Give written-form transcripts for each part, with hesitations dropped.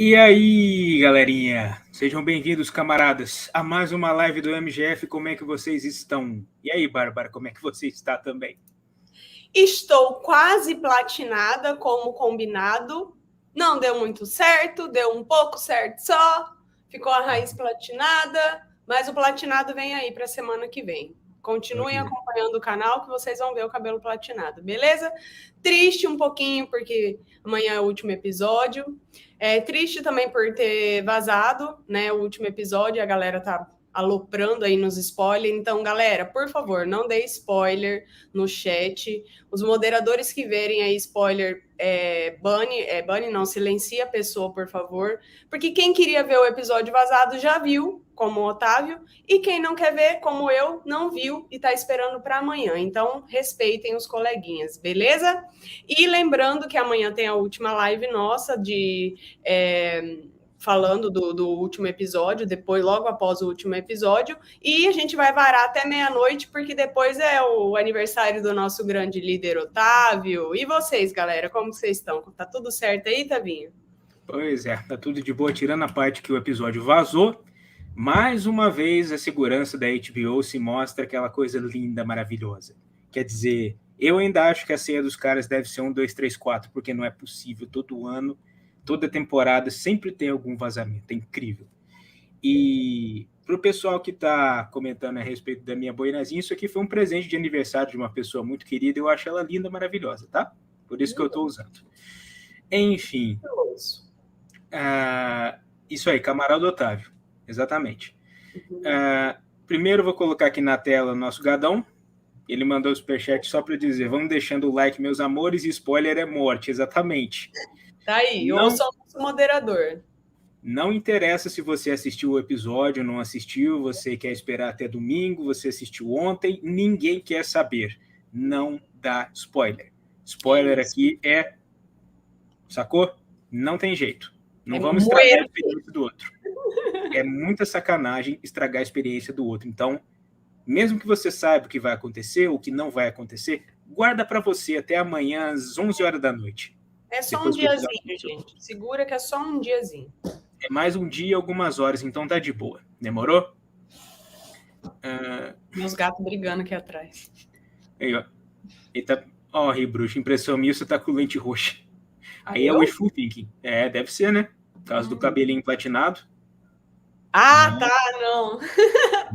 E aí, galerinha? Sejam bem-vindos, camaradas, a mais uma live do MGF. Como é que vocês estão? E aí, Bárbara, como é que você está também? Estou quase platinada, como combinado. Não deu muito certo, deu um pouco certo só. Ficou a raiz platinada, mas o platinado vem aí para a semana que vem. Continuem acompanhando o canal que vocês vão ver o cabelo platinado, beleza? Triste um pouquinho, porque amanhã é o último episódio. É triste também por ter vazado, né? O último episódio, a galera tá aloprando aí nos spoilers. Então, galera, por favor, não dê spoiler no chat. Os moderadores que verem aí spoiler, bane não, silencia a pessoa, por favor. Porque quem queria ver o episódio vazado já viu, como o Otávio, e quem não quer ver, como eu, não viu e tá esperando para amanhã. Então, respeitem os coleguinhas, beleza? E lembrando que amanhã tem a última live nossa de... falando do último episódio, depois, logo após o último episódio, e a gente vai varar até meia-noite, porque depois é o aniversário do nosso grande líder Otávio. E vocês, galera, como vocês estão? Tá tudo certo aí, Tavinho? Pois é, tá tudo de boa, tirando a parte que o episódio vazou. Mais uma vez, a segurança da HBO se mostra aquela coisa linda, maravilhosa. Quer dizer, eu ainda acho que a senha dos caras deve ser 1, 2, 3, 4, porque não é possível todo ano, toda temporada, sempre tem algum vazamento. É incrível. E para o pessoal que está comentando a respeito da minha boinazinha, isso aqui foi um presente de aniversário de uma pessoa muito querida. Eu acho ela linda, maravilhosa, tá? Por isso que eu estou usando. Enfim. Isso aí, camarada Otávio. Exatamente. Primeiro vou colocar aqui na tela o nosso gadão. Ele mandou o superchat só para dizer: vamos deixando o like, meus amores, e spoiler é morte. Exatamente. Tá aí, eu sou o nosso moderador. Não interessa se você assistiu o episódio ou não assistiu, você quer esperar até domingo, você assistiu ontem, ninguém quer saber. Não dá spoiler. Spoiler aqui é... Sacou? Não tem jeito. Não vamos estragar a experiência do outro. É muita sacanagem estragar a experiência do outro. Então, mesmo que você saiba o que vai acontecer, o que não vai acontecer, guarda para você até amanhã às 11 horas da noite. É só um diazinho, gente. Segura que é só um diazinho. É mais um dia, algumas horas, então tá de boa. Demorou? Meus gatos brigando aqui atrás. Aí, ó. Eita, ó, Rebruxo, impressão minha, você tá com lente roxa. Aí é wishful thinking. É, deve ser, né? Por causa do cabelinho platinado. Ah, tá, não.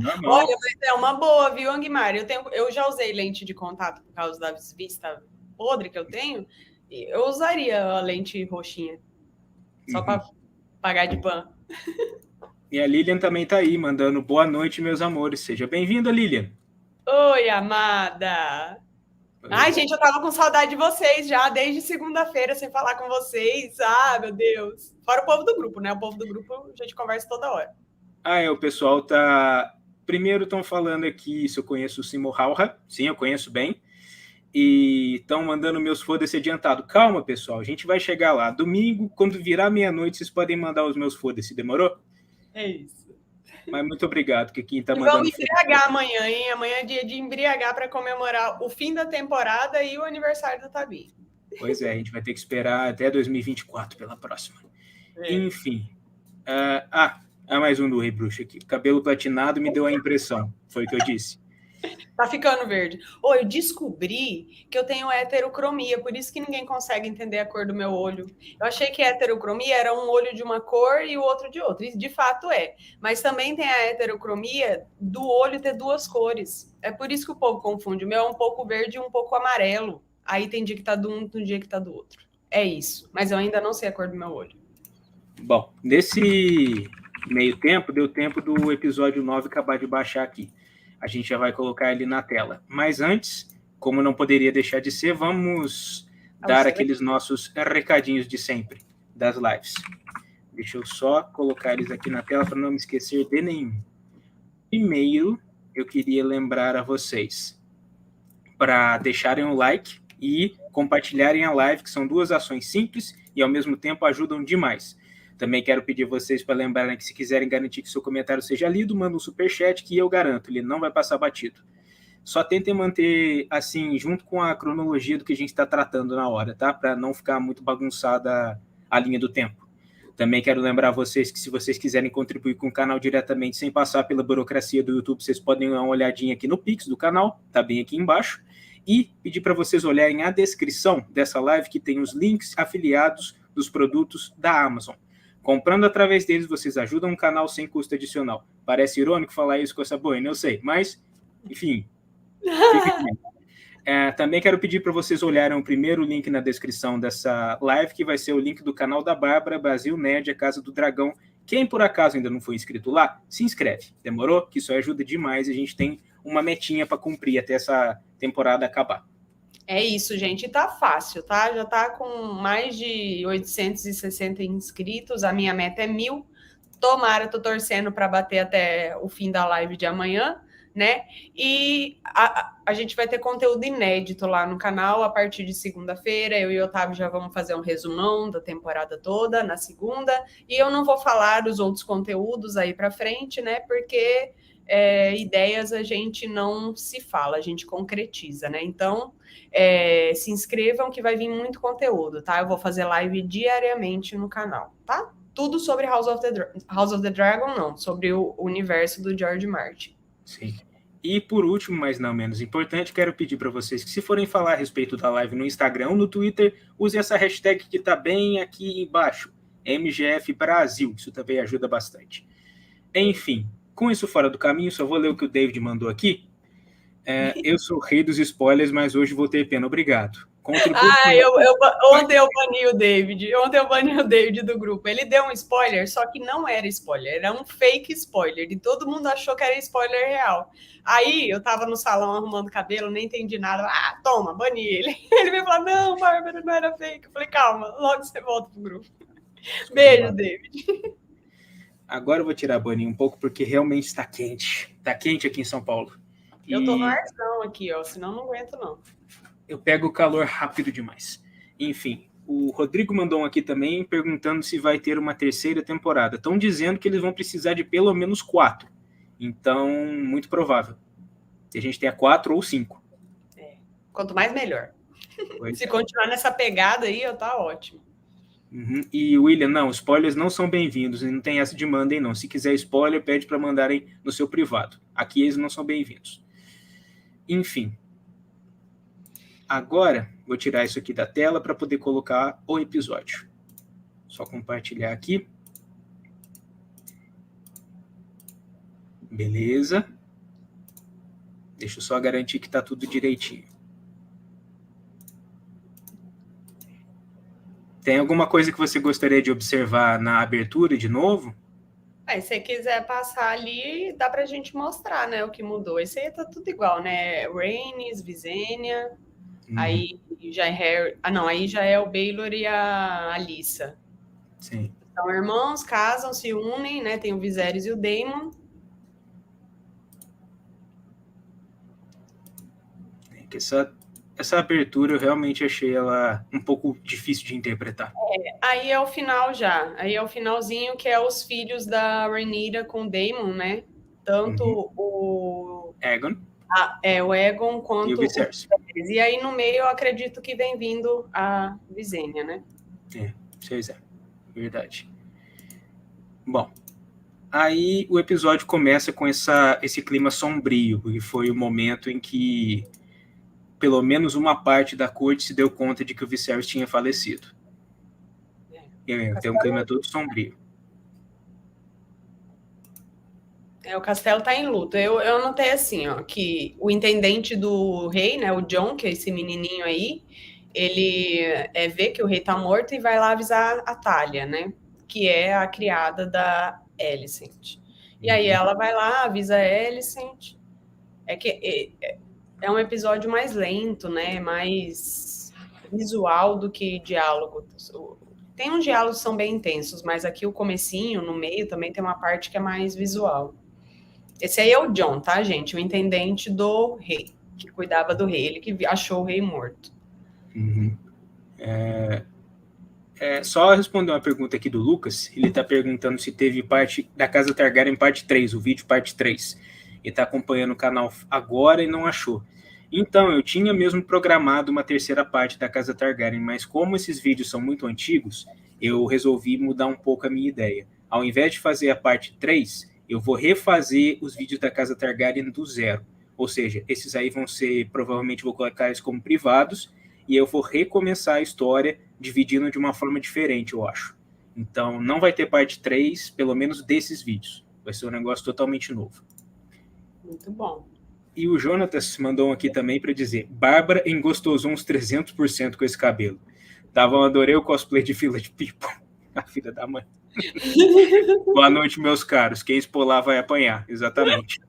Normal. Olha, mas é uma boa, viu, Angmar? Eu já usei lente de contato por causa da vista podre que eu tenho. Eu usaria a lente roxinha. Só para pagar de pan. E a Lilian também tá aí, mandando boa noite, meus amores. Seja bem-vinda, Lilian. Oi, amada. Ai, gente, eu tava com saudade de vocês já, desde segunda-feira, sem falar com vocês. Ah, meu Deus. Fora o povo do grupo, né? O povo do grupo, a gente conversa toda hora. O pessoal tá... Primeiro estão falando aqui se eu conheço o Simo Hauha. Sim, eu conheço bem. E estão mandando meus foda-se adiantado. Calma, pessoal, a gente vai chegar lá. Domingo, quando virar meia-noite, vocês podem mandar os meus foda-se. Demorou? É isso. Mas muito obrigado, que quem tá mandando... Vamos embriagar amanhã, hein? Amanhã é dia de embriagar para comemorar o fim da temporada e o aniversário do Tabi. Pois é, a gente vai ter que esperar até 2024 pela próxima. Enfim. Mais um do Rei Bruxo aqui. Cabelo platinado me deu a impressão. Foi o que eu disse. Tá ficando verde. Eu descobri que eu tenho heterocromia, por isso que ninguém consegue entender a cor do meu olho. Eu achei que a heterocromia era um olho de uma cor e o outro de outra. E de fato é. Mas também tem a heterocromia do olho ter duas cores. É por isso que o povo confunde. O meu é um pouco verde e um pouco amarelo. Aí tem dia que tá de um, tem dia que tá do outro. É isso. Mas eu ainda não sei a cor do meu olho. Bom, nesse meio tempo, deu tempo do episódio 9 acabar de baixar aqui. A gente já vai colocar ele na tela. Mas antes, como não poderia deixar de ser, vamos dar aqueles nossos recadinhos de sempre, das lives. Deixa eu só colocar eles aqui na tela para não me esquecer de nenhum. Primeiro, eu queria lembrar a vocês para deixarem um like e compartilharem a live, que são duas ações simples e, ao mesmo tempo, ajudam demais. Também quero pedir vocês para lembrarem que, se quiserem garantir que seu comentário seja lido, manda um superchat que eu garanto, ele não vai passar batido. Só tentem manter, assim, junto com a cronologia do que a gente está tratando na hora, tá? Para não ficar muito bagunçada a linha do tempo. Também quero lembrar vocês que se vocês quiserem contribuir com o canal diretamente sem passar pela burocracia do YouTube, vocês podem dar uma olhadinha aqui no Pix do canal, tá bem aqui embaixo. E pedir para vocês olharem a descrição dessa live, que tem os links afiliados dos produtos da Amazon. Comprando através deles, vocês ajudam o canal sem custo adicional. Parece irônico falar isso com essa boina, eu sei, mas, enfim, fica aqui. Também quero pedir para vocês olharem o primeiro link na descrição dessa live, que vai ser o link do canal da Bárbara, Brasil Nerd, a Casa do Dragão. Quem por acaso ainda não foi inscrito lá, se inscreve. Demorou? Que isso ajuda demais. A gente tem uma metinha para cumprir até essa temporada acabar. É isso, gente. Tá fácil, tá? Já tá com mais de 860 inscritos. A minha meta é 1.000. Tomara, tô torcendo para bater até o fim da live de amanhã, né? E a gente vai ter conteúdo inédito lá no canal a partir de segunda-feira. Eu e o Otávio já vamos fazer um resumão da temporada toda na segunda. E eu não vou falar os outros conteúdos aí para frente, né? Porque ideias a gente não se fala, a gente concretiza, né? Então, se inscrevam que vai vir muito conteúdo, tá? Eu vou fazer live diariamente no canal, tá? Tudo sobre House of the Dragon, não, sobre o universo do George Martin. Sim. E por último, mas não menos importante, quero pedir para vocês que, se forem falar a respeito da live no Instagram ou no Twitter, usem essa hashtag que está bem aqui embaixo, MGF Brasil. Isso também ajuda bastante. Enfim, com isso fora do caminho, só vou ler o que o David mandou aqui. Eu sou o rei dos spoilers, mas hoje vou ter pena. Obrigado. Ontem eu bani o David. Ontem eu bani o David do grupo. Ele deu um spoiler, só que não era spoiler. Era um fake spoiler. E todo mundo achou que era spoiler real. Aí eu tava no salão arrumando cabelo, nem entendi nada. Toma, bani ele. Ele me falou, não, Bárbara, não era fake. Eu falei, calma, logo você volta pro grupo. Beijo, David. Agora eu vou tirar a boninha um pouco, porque realmente está quente. Está quente aqui em São Paulo. Eu tô no arzão aqui, ó. Senão não aguento, não. Eu pego o calor rápido demais. Enfim, o Rodrigo mandou um aqui também perguntando se vai ter uma terceira temporada. Estão dizendo que eles vão precisar de pelo menos 4. Então, muito provável. Se a gente tenha 4 ou 5. Quanto mais, melhor. Se continuar nessa pegada aí, tá ótimo. Uhum. E William, não, spoilers não são bem-vindos. Não tem essa de mandem, não. Se quiser spoiler, pede para mandarem no seu privado. Aqui eles não são bem-vindos. Enfim. Agora, vou tirar isso aqui da tela para poder colocar o episódio. Só compartilhar aqui. Beleza. Deixa eu só garantir que está tudo direitinho. Tem alguma coisa que você gostaria de observar na abertura de novo? Se você quiser passar ali, dá pra gente mostrar, né, o que mudou. Esse aí tá tudo igual, né? Rhaenys, Visenya... Aí já é aí já é o Baelor e a Alyssa. Sim. São irmãos, casam, se unem, né? Tem o Viserys e o Daemon. Essa abertura eu realmente achei ela um pouco difícil de interpretar. Aí é o final já. Aí é o finalzinho, que é os filhos da Rhaenyra com o Daemon, né? Tanto o Aegon. O Aegon quanto e o Viserys. E aí no meio eu acredito que vem vindo a Visenya, né? Pois é. Verdade. Bom, aí o episódio começa com esse clima sombrio, porque foi o momento em que pelo menos uma parte da corte se deu conta de que o Viserys tinha falecido. Tem um clima todo sombrio. O castelo tá em luto. Eu notei assim, ó, que o intendente do rei, né, o Jon, que é esse menininho aí, ele vê que o rei tá morto e vai lá avisar a Thalia, né, que é a criada da Alicent. E aí ela vai lá, avisa a Alicent. É um episódio mais lento, né, mais visual do que diálogo. Tem uns diálogos que são bem intensos, mas aqui o comecinho, no meio, também tem uma parte que é mais visual. Esse aí é o Jon, tá, gente? O intendente do rei, que cuidava do rei. Ele que achou o rei morto. Só responder uma pergunta aqui do Lucas. Ele tá perguntando se teve parte da Casa Targaryen parte 3, o vídeo parte 3. Ele tá acompanhando o canal agora e não achou. Então, eu tinha mesmo programado uma terceira parte da Casa Targaryen, mas como esses vídeos são muito antigos, eu resolvi mudar um pouco a minha ideia. Ao invés de fazer a parte 3, eu vou refazer os vídeos da Casa Targaryen do zero. Ou seja, esses aí vão ser, provavelmente vou colocar eles como privados, e eu vou recomeçar a história dividindo de uma forma diferente, eu acho. Então, não vai ter parte 3, pelo menos desses vídeos. Vai ser um negócio totalmente novo. Muito bom. E o Jonatas mandou um aqui também para dizer: Bárbara engostosou uns 300% com esse cabelo. Adorei o cosplay de Village People. A filha da mãe. Boa noite, meus caros. Quem expolar vai apanhar. Exatamente.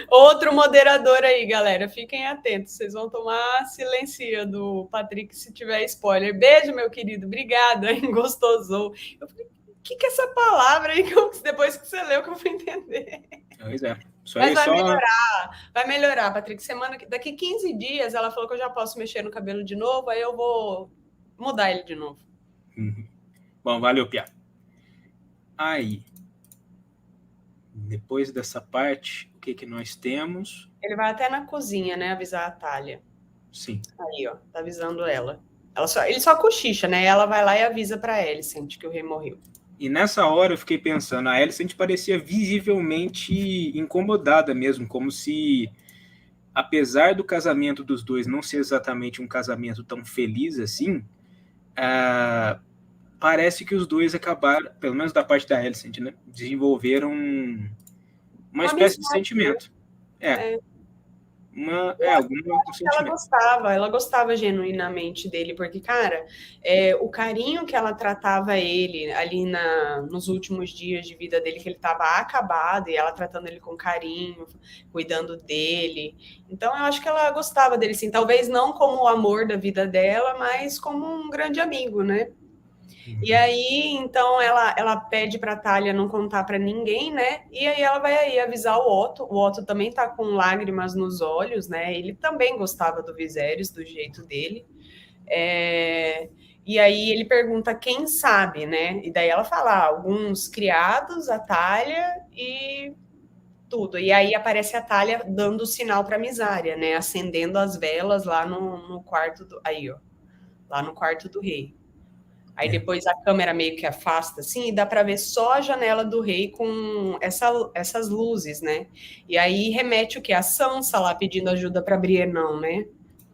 Outro moderador aí, galera. Fiquem atentos. Vocês vão tomar silencia do Patrick se tiver spoiler. Beijo, meu querido. Obrigada. Engostosou. Eu falei, o que é essa palavra aí? Depois que você leu, que eu fui entender. Pois é. Mas vai melhorar. Vai melhorar, Patrick. Daqui 15 dias, ela falou que eu já posso mexer no cabelo de novo. Aí eu vou mudar ele de novo. Uhum. Bom, valeu, Pia. Aí, depois dessa parte, o que nós temos? Ele vai até na cozinha, né? Avisar a Thalia. Sim. Aí, ó. Tá avisando ela. Ele só cochicha, né? Ela vai lá e avisa pra Alicent que o rei morreu. E nessa hora eu fiquei pensando, a Alicent parecia visivelmente incomodada mesmo, como se, apesar do casamento dos dois não ser exatamente um casamento tão feliz assim, parece que os dois acabaram, pelo menos da parte da Alicent, né, desenvolveram uma espécie de sentimento. Ela gostava genuinamente dele, porque, cara, o carinho que ela tratava ele ali nos últimos dias de vida dele, que ele estava acabado, e ela tratando ele com carinho, cuidando dele. Então, eu acho que ela gostava dele, sim. Talvez não como o amor da vida dela, mas como um grande amigo, né? E aí, então, ela pede pra Thalia não contar pra ninguém, né? E aí ela vai aí avisar o Otto. O Otto também tá com lágrimas nos olhos, né? Ele também gostava do Viserys, do jeito dele. E aí ele pergunta quem sabe, né? E daí ela fala, alguns criados, a Thalia e tudo. E aí aparece a Thalia dando o sinal pra Misária, né? Acendendo as velas lá no quarto do... Aí, ó. Lá no quarto do rei. Aí depois a câmera meio que afasta, assim, e dá para ver só a janela do rei com essas luzes, né? E aí remete o quê? A Sansa lá pedindo ajuda para Brienne, não, né?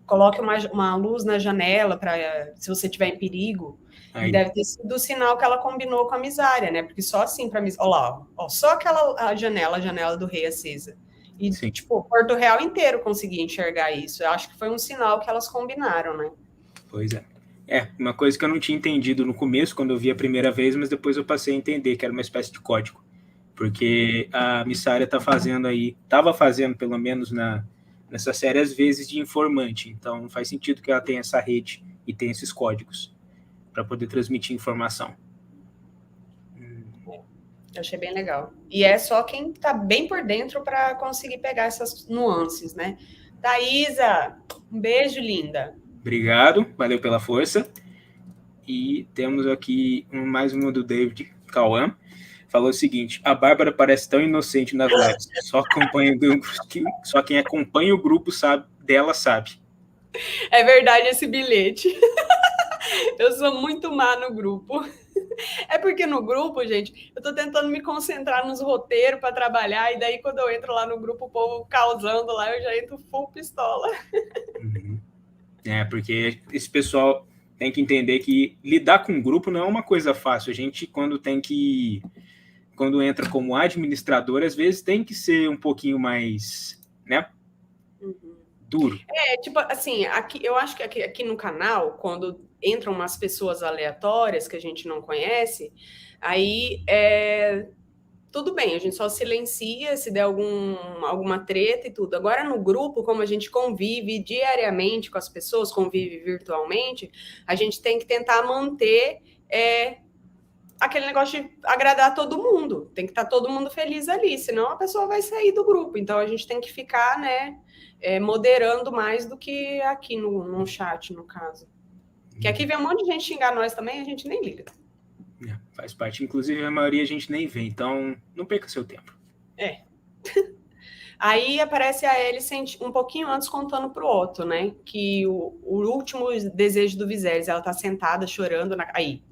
Coloque uma luz na janela para se você estiver em perigo. E deve ter sido o sinal que ela combinou com a Misária, né? Porque só assim para Misária... Olha lá, ó, só a janela do rei acesa. E, tipo, o Porto Real inteiro conseguia enxergar isso. Eu acho que foi um sinal que elas combinaram, né? Pois é. Uma coisa que eu não tinha entendido no começo, quando eu vi a primeira vez, mas depois eu passei a entender que era uma espécie de código. Porque a Missária estava fazendo, pelo menos nessa série, às vezes de informante. Então faz sentido que ela tenha essa rede e tenha esses códigos para poder transmitir informação. Eu achei bem legal. E é só quem está bem por dentro para conseguir pegar essas nuances, né? Thaisa, um beijo, linda. Obrigado, valeu pela força. E temos aqui mais uma do David Cauã. Falou o seguinte: a Bárbara parece tão inocente nas lives. Só quem acompanha o grupo dela sabe. É verdade esse bilhete. Eu sou muito má no grupo. É porque no grupo, gente, eu tô tentando me concentrar nos roteiros para trabalhar, e daí quando eu entro lá no grupo, o povo causando lá, eu já entro full pistola. Uhum. Porque esse pessoal tem que entender que lidar com um grupo não é uma coisa fácil. A gente, quando entra como administrador, às vezes tem que ser um pouquinho mais, né? Duro. Tipo assim, eu acho que aqui no canal, quando entram umas pessoas aleatórias que a gente não conhece, aí tudo bem, a gente só silencia se der alguma treta e tudo. Agora, no grupo, como a gente convive diariamente com as pessoas, convive virtualmente, a gente tem que tentar manter aquele negócio de agradar todo mundo. Tem que estar todo mundo feliz ali, senão a pessoa vai sair do grupo. Então, a gente tem que ficar, né, moderando mais do que aqui no chat, no caso. Que aqui vem um monte de gente xingar nós também, a gente nem liga. Faz parte. Inclusive, a maioria a gente nem vê, então não perca seu tempo. Aí aparece a Alicent um pouquinho antes contando pro Otto, né? Que o último desejo do Viserys, ela tá sentada chorando aí.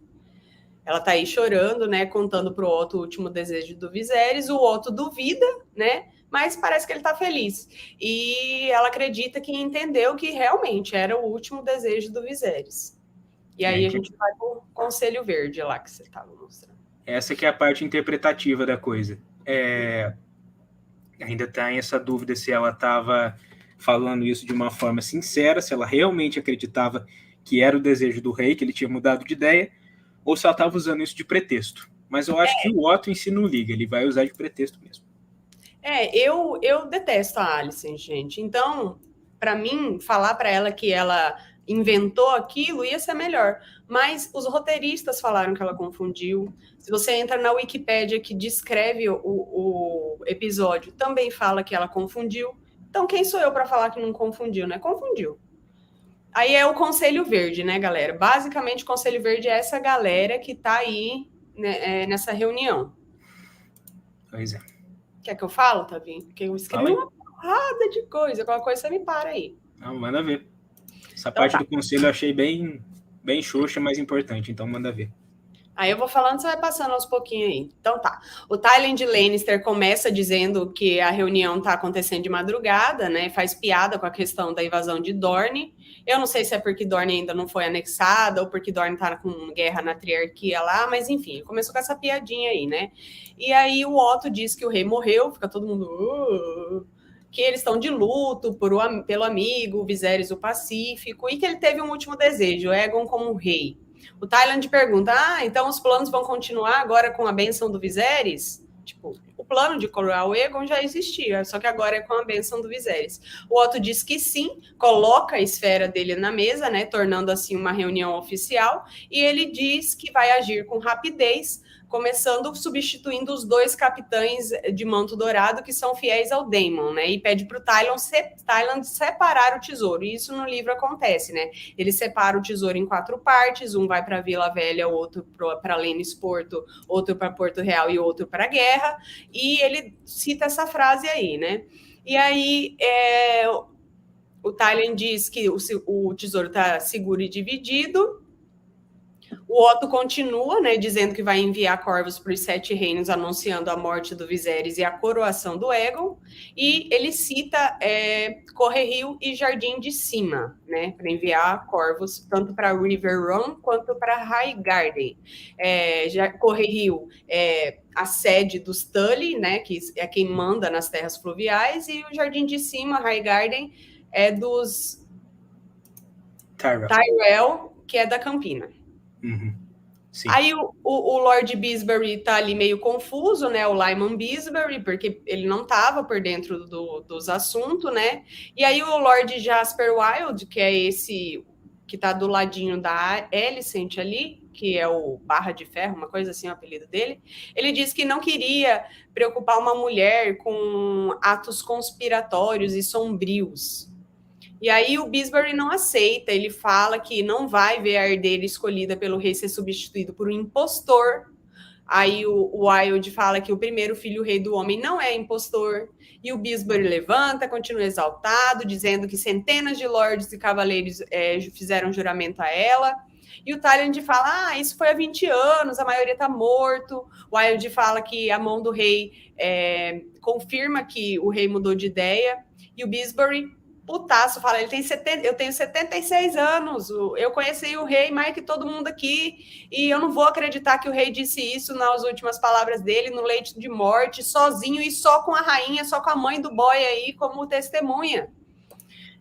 ela tá aí chorando, né, contando pro Otto o último desejo do Viserys, o Otto duvida, né, mas parece que ele tá feliz. E ela acredita que entendeu que realmente era o último desejo do Viserys. E aí a gente vai pro Conselho Verde lá que você tava mostrando. Essa que é a parte interpretativa da coisa. Ainda tem essa dúvida se ela estava falando isso de uma forma sincera, se ela realmente acreditava que era o desejo do rei, que ele tinha mudado de ideia, ou se ela estava usando isso de pretexto. Mas eu acho que o Otto em si não liga, ele vai usar de pretexto mesmo. Eu detesto a Alicent, gente. Então, para mim, falar para ela que ela inventou aquilo ia ser melhor. Mas os roteiristas falaram que ela confundiu. Se você entra na Wikipédia que descreve o episódio, também fala que ela confundiu. Então, quem sou eu para falar que não confundiu, né? Confundiu. Aí é o Conselho Verde, né, galera? Basicamente, o Conselho Verde é essa galera que tá aí, né, nessa reunião. Pois é. Quer que eu falo, Tavinho? Porque eu escrevi uma porrada de coisa. Qualquer coisa você me para aí. Não, manda ver. Essa parte do conselho eu achei bem xoxa, mas importante. Então manda ver. Aí eu vou falando, você vai passando aos pouquinhos aí. Então tá. O Tyrion de Lannister começa dizendo que a reunião tá acontecendo de madrugada, né? Faz piada com a questão da invasão de Dorne. Eu não sei se é porque Dorne ainda não foi anexada ou porque Dorne tá com guerra na triarquia lá, mas enfim, começou com essa piadinha aí, né? E aí o Otto diz que o rei morreu, fica todo mundo... que eles estão de luto pelo amigo, Viserys o Pacífico, e que ele teve um último desejo, Aegon como rei. O Tyland pergunta, então os planos vão continuar agora com a bênção do Viserys? Tipo, o plano de coroar o Aegon já existia, só que agora é com a bênção do Viserys. O Otto diz que sim, coloca a esfera dele na mesa, né, tornando assim uma reunião oficial, e ele diz que vai agir com rapidez, começando substituindo os 2 capitães de manto dourado que são fiéis ao Daemon, né? E pede para o Tyland separar o tesouro. E isso no livro acontece, né? Ele separa o tesouro em 4 partes, um vai para Vila Velha, outro para Lennox-Porto, outro para Porto Real e outro para a Guerra. E ele cita essa frase aí, né? E aí o Tyland diz que o tesouro está seguro e dividido. O Otto continua, né, dizendo que vai enviar corvos para os 7 reinos, anunciando a morte do Viserys e a coroação do Aegon. E ele cita Correrio e Jardim de Cima, né, para enviar corvos tanto para River Run quanto para Highgarden. Correrio é a sede dos Tully, né, que é quem manda nas terras fluviais, e o Jardim de Cima, Highgarden, é dos Tyrell, que é da Campina. Uhum. Aí o Lord Bisbury tá ali meio confuso, né? O Lyman Bisbury, porque ele não tava por dentro dos assuntos, né? E aí o Lord Jasper Wilde, que é esse que tá do ladinho da Alicent ali, que é o Barra de Ferro, uma coisa assim, o apelido dele, ele disse que não queria preocupar uma mulher com atos conspiratórios e sombrios. E aí o Bisbury não aceita, ele fala que não vai ver a herdeira escolhida pelo rei ser substituído por um impostor. Aí o Wilde fala que o primeiro filho rei do homem não é impostor. E o Bisbury levanta, continua exaltado, dizendo que centenas de lordes e cavaleiros fizeram juramento a ela. E o Tyland fala, isso foi há 20 anos, a maioria está morto. O Wilde fala que a mão do rei confirma que o rei mudou de ideia. E o Bisbury, putaço, fala, eu tenho 76 anos, eu conheci o rei mais que todo mundo aqui, e eu não vou acreditar que o rei disse isso nas últimas palavras dele, no leito de morte, sozinho e só com a rainha, só com a mãe do boy aí como testemunha.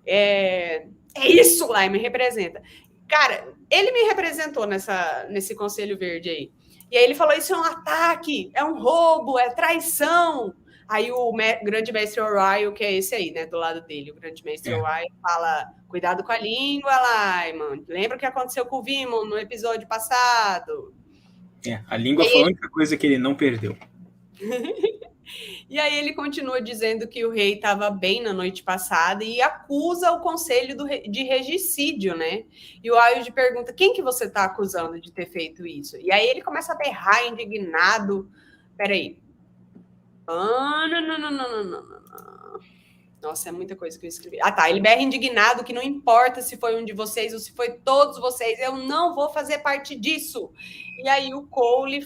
É isso lá, me representa. Cara, ele me representou nesse Conselho Verde aí. E aí ele falou, isso é um ataque, é um roubo, é traição. Aí o grande mestre Orion, que é esse aí, né, do lado dele, o grande mestre Orion fala, cuidado com a língua, Lyman. Lembra o que aconteceu com o Vimon no episódio passado? A língua foi a única coisa que ele não perdeu. E aí ele continua dizendo que o rei estava bem na noite passada e acusa o conselho de regicídio, né? E o Ayode pergunta, quem que você está acusando de ter feito isso? E aí ele começa a berrar, indignado. Peraí. Não. Nossa, é muita coisa que eu escrevi. Ah, tá. Ele berra indignado que não importa se foi um de vocês ou se foi todos vocês, eu não vou fazer parte disso. E aí o Cole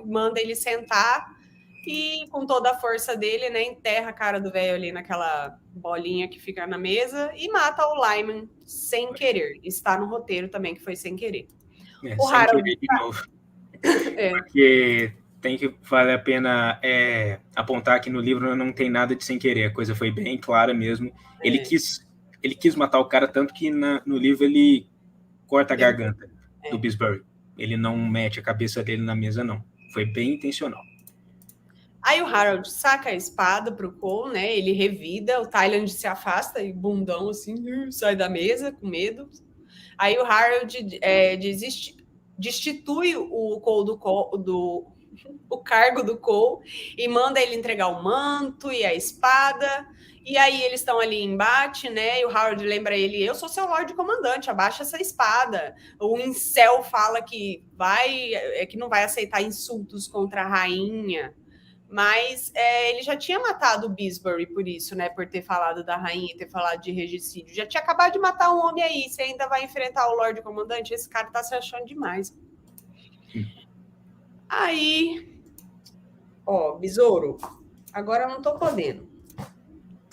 manda ele sentar e, com toda a força dele, né, enterra a cara do velho ali naquela bolinha que fica na mesa e mata o Lyman sem querer. Está no roteiro também, que foi sem querer. O sem Harold... querer de novo. Porque tem que vale a pena apontar que no livro não tem nada de sem querer, a coisa foi bem clara mesmo. Ele quis matar o cara, tanto que no livro ele corta a garganta do Bisbury. Ele não mete a cabeça dele na mesa, não. Foi bem intencional. Aí o Harold saca a espada pro Cole, né? Ele revida, o Tyland se afasta e bundão assim, sai da mesa com medo. Aí o Harold destitui o Cole o cargo do Cole e manda ele entregar o manto e a espada. E aí eles estão ali em embate, né? E o Harold lembra ele: eu sou seu Lorde Comandante, abaixa essa espada. O Incel fala que não vai aceitar insultos contra a rainha. Mas ele já tinha matado o Bisbury por isso, né? Por ter falado da rainha e ter falado de regicídio. Já tinha acabado de matar um homem aí. Você ainda vai enfrentar o Lorde Comandante? Esse cara tá se achando demais. Aí, besouro, agora eu não tô podendo.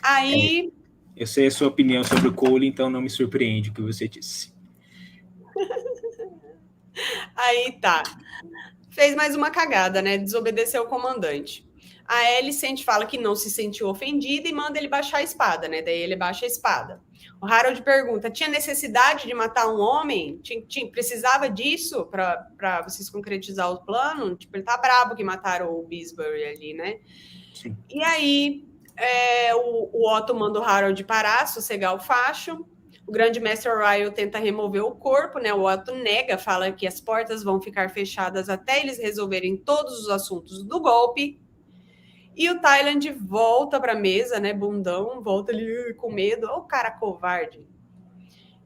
Aí... Eu sei a sua opinião sobre o Cole, então não me surpreende o que você disse. Aí tá. Fez mais uma cagada, né? Desobedeceu o comandante. A Alicent fala que não se sentiu ofendida e manda ele baixar a espada, né? Daí ele baixa a espada. O Harold pergunta: tinha necessidade de matar um homem? Precisava disso para vocês concretizar o plano? Tipo, ele tá brabo que mataram o Bisbury ali, né? Sim. E aí o Otto manda o Harold parar, sossegar o facho. O grande mestre Oriel tenta remover o corpo, né? O Otto nega, fala que as portas vão ficar fechadas até eles resolverem todos os assuntos do golpe. E o Tyland volta para a mesa, né? Bundão, volta ali com medo. Ô, cara covarde.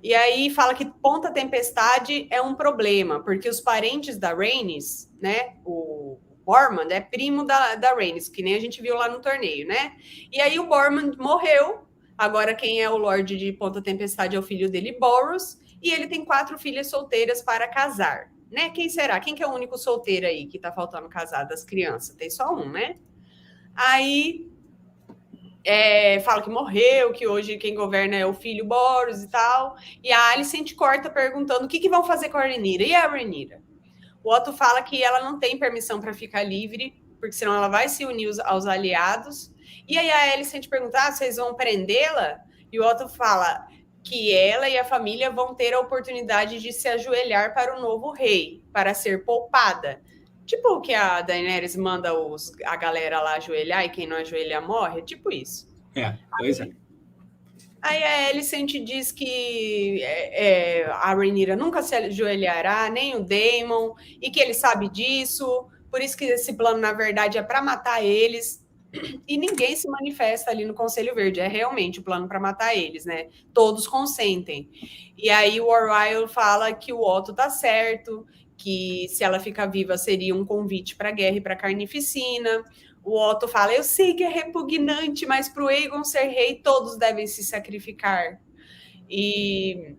E aí fala que Ponta Tempestade é um problema, porque os parentes da Rhaenys, né? O Bormund é primo da Rhaenys, que nem a gente viu lá no torneio, né? E aí o Bormund morreu. Agora quem é o Lorde de Ponta Tempestade é o filho dele, Boros, e ele tem 4 filhas solteiras para casar, né? Quem será? Quem que é o único solteiro aí que tá faltando casar das crianças? Tem só um, né? Aí fala que morreu, que hoje quem governa é o filho Boros e tal, e a Alicent corta perguntando o que vão fazer com a Rhaenyra. E a Rhaenyra? O Otto fala que ela não tem permissão para ficar livre, porque senão ela vai se unir aos aliados. E aí a Alicent pergunta: vocês vão prendê-la? E o Otto fala que ela e a família vão ter a oportunidade de se ajoelhar para o novo rei, para ser poupada. Tipo que a Daenerys manda a galera lá ajoelhar e quem não ajoelha morre. Tipo isso. Pois é. Aí a Alicent diz que a Rhaenyra nunca se ajoelhará, nem o Daemon, e que ele sabe disso, por isso que esse plano, na verdade, é para matar eles. E ninguém se manifesta ali no Conselho Verde. É realmente o plano para matar eles, né? Todos consentem. E aí o Oriel fala que o Otto tá certo, que se ela ficar viva seria um convite para a guerra e para a carnificina. O Otto fala: eu sei que é repugnante, mas para o Aegon ser rei, todos devem se sacrificar. E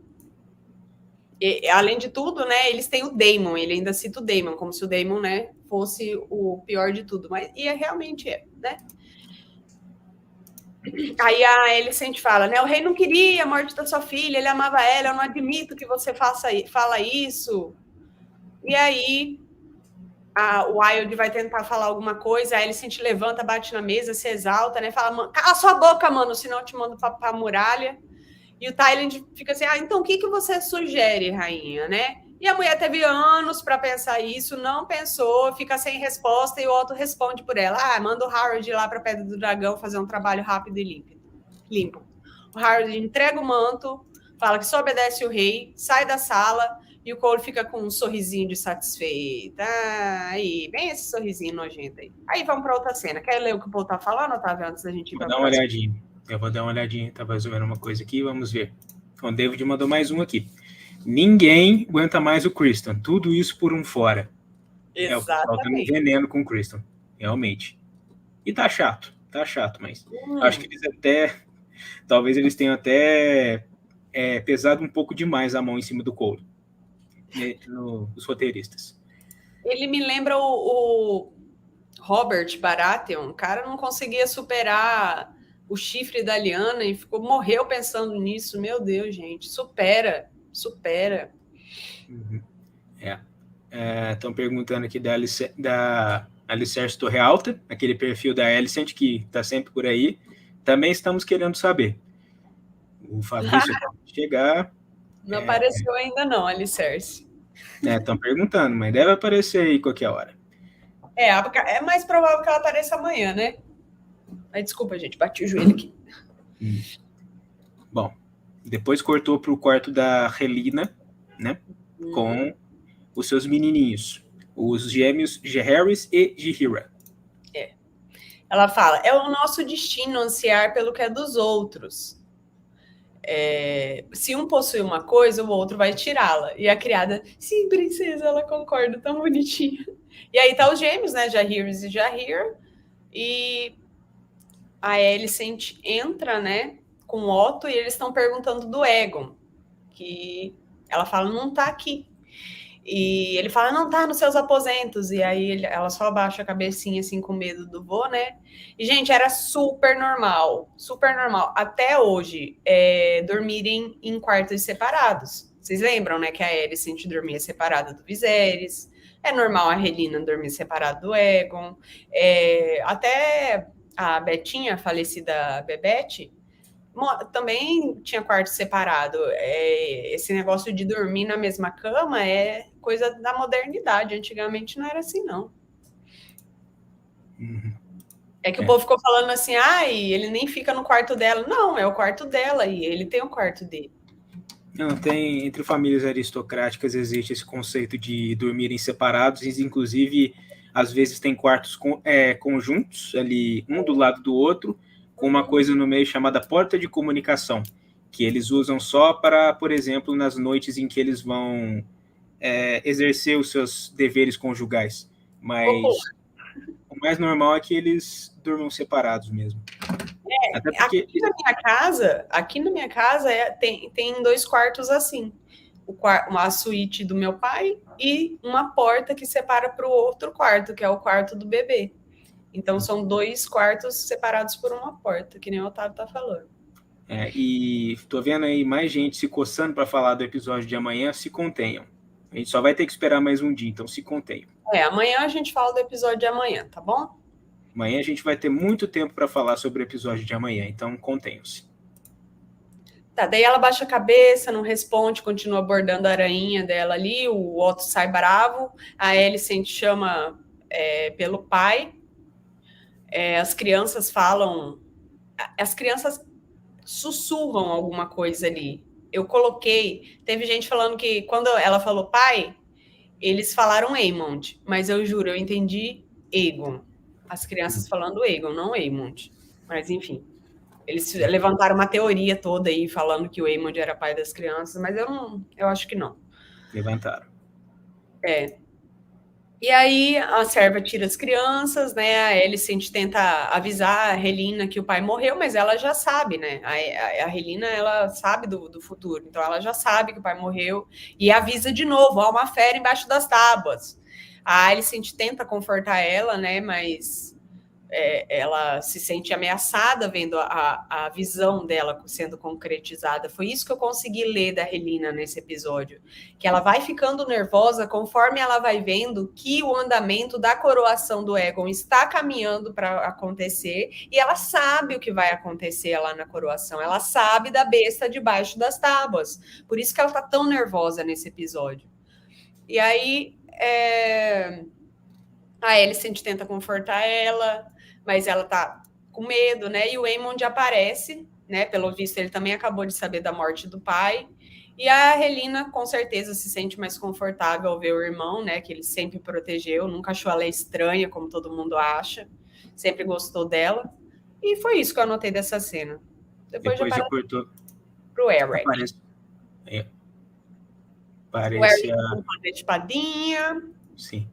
além de tudo, né, eles têm o Daemon, ele ainda cita o Daemon, como se o Daemon, né, fosse o pior de tudo, mas realmente né? Aí a Alicent fala, né, o rei não queria a morte da sua filha, ele amava ela, eu não admito que você fala isso. E aí o Wild vai tentar falar alguma coisa, a Alicent levanta, bate na mesa, se exalta, né, fala: cala sua boca, mano, senão eu te mando pra muralha. E o Tyland fica assim: então o que você sugere, rainha, né? E a mulher teve anos para pensar isso, não pensou, fica sem resposta, e o Otto responde por ela: manda o Harold ir lá para a Pedra do Dragão fazer um trabalho rápido e limpo. O Harold entrega o manto, fala que só obedece o rei, sai da sala, e o Cole fica com um sorrisinho de satisfeita. Aí, bem esse sorrisinho nojento aí. Aí vamos para outra cena. Quer ler o que o Paul tá falando, Otávio, antes da gente ir para dar uma olhadinha. Eu vou dar uma olhadinha, tava zoando uma coisa aqui, vamos ver. O David mandou mais um aqui. Ninguém aguenta mais o Criston, tudo isso por um fora. Exatamente. Veneno com o Criston, realmente. E tá chato, mas acho que eles até Talvez eles tenham até pesado um pouco demais a mão em cima do Cole, né, os roteiristas. Ele me lembra o Robert Baratheon. O cara não conseguia superar o chifre da Lyanna e morreu pensando nisso. Meu Deus, gente, supera. Uhum. Estão perguntando aqui da Alicerce Torre Alta, aquele perfil da Alicent que está sempre por aí. Também estamos querendo saber. O Fabrício acabou de chegar. Não apareceu ainda não, Alicerce. Estão perguntando, mas deve aparecer aí qualquer hora. É mais provável que ela apareça amanhã, né? Mas desculpa, gente, bati o joelho aqui. Bom, depois cortou para o quarto da Relina, né? Com os seus menininhos, os gêmeos Jaehaerys e Jaehaera. Ela fala, é o nosso destino ansiar pelo que é dos outros. Se um possui uma coisa, o outro vai tirá-la. E a criada, sim, princesa, ela concorda, tão bonitinha. E aí tá os gêmeos, né, Jaehaerys e Jaehaera. E a Alicent entra, né, com o Otto, e eles estão perguntando do Aegon, que ela fala, não tá aqui. E ele fala, não tá nos seus aposentos. E aí ela só abaixa a cabecinha, assim, com medo do vô, né? E, gente, era super normal. Até hoje, dormirem em quartos separados. Vocês lembram, né, que a Alicent dormia separada do Viserys. É normal a Relina dormir separada do Aegon. Até a Betinha, a falecida Bebete, também tinha quarto separado. Esse negócio de dormir na mesma cama é coisa da modernidade. Antigamente não era assim, não. É que o povo ficou falando assim, ele nem fica no quarto dela. Não, é o quarto dela e ele tem o quarto dele. Não, tem, entre famílias aristocráticas existe esse conceito de dormirem separados, inclusive às vezes tem quartos conjuntos, ali um do lado do outro, com uma coisa no meio chamada porta de comunicação, que eles usam só para, por exemplo, nas noites em que eles vão exercer os seus deveres conjugais. Mas o mais normal é que eles durmam separados mesmo. Até porque... Aqui na minha casa tem 2 quartos assim. Uma suíte do meu pai e uma porta que separa para o outro quarto, que é o quarto do bebê. Então, são 2 quartos separados por uma porta, que nem o Otávio tá falando. E tô vendo aí mais gente se coçando para falar do episódio de amanhã. Se contenham. A gente só vai ter que esperar mais um dia, então se contenham. Amanhã a gente fala do episódio de amanhã, tá bom? Amanhã a gente vai ter muito tempo para falar sobre o episódio de amanhã, então contenham-se. Tá, daí ela baixa a cabeça, não responde, continua abordando a aranha dela ali, o Otto sai bravo, a Alicent chama pelo pai, as crianças falam, as crianças sussurram alguma coisa ali. Teve gente falando que quando ela falou pai, eles falaram Aemond, mas eu juro, eu entendi Aegon. As crianças falando Aegon, não Aemond. Mas enfim, eles levantaram uma teoria toda aí falando que o Aemond era pai das crianças, mas eu acho que não. Levantaram. E aí a serva tira as crianças, né? A Alicent tenta avisar a Relina que o pai morreu, mas ela já sabe, né? A Relina, ela sabe do futuro, então ela já sabe que o pai morreu e avisa de novo, há uma fera embaixo das tábuas. A Alicent tenta confortar ela, né? Mas ela se sente ameaçada vendo a visão dela sendo concretizada. Foi isso que eu consegui ler da Relina nesse episódio, que ela vai ficando nervosa conforme ela vai vendo que o andamento da coroação do Aegon está caminhando para acontecer, e ela sabe o que vai acontecer lá na coroação, ela sabe da besta debaixo das tábuas, por isso que ela está tão nervosa nesse episódio. E aí a Alicent tenta confortar ela, mas ela tá com medo, né? E o Aemond aparece, né? Pelo visto, ele também acabou de saber da morte do pai. E a Relina, com certeza, se sente mais confortável ao ver o irmão, né? Que ele sempre protegeu, nunca achou ela estranha, como todo mundo acha. Sempre gostou dela. E foi isso que eu anotei dessa cena. Depois já cortou pro Eric. Parece o Eric com uma espadinha. Sim.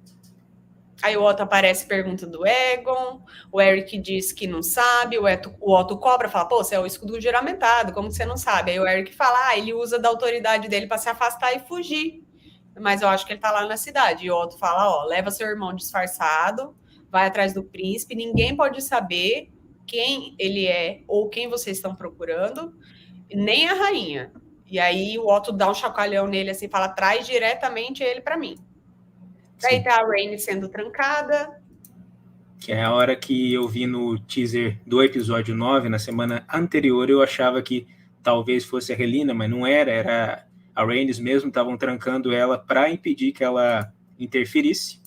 Aí o Otto aparece e pergunta do Egon, o Eric diz que não sabe, o Otto cobra, fala, pô, você é o escudo juramentado, como que você não sabe? Aí o Eric fala, ele usa da autoridade dele para se afastar e fugir, mas eu acho que ele tá lá na cidade. E o Otto fala, leva seu irmão disfarçado, vai atrás do príncipe, ninguém pode saber quem ele é ou quem vocês estão procurando, nem a rainha. E aí o Otto dá um chacoalhão nele, assim, fala, traz diretamente ele para mim. Daí tá a Rainey sendo trancada. Que é a hora que eu vi no teaser do episódio 9, na semana anterior, eu achava que talvez fosse a Helena, mas não era a Rainey mesmo, estavam trancando ela para impedir que ela interferisse.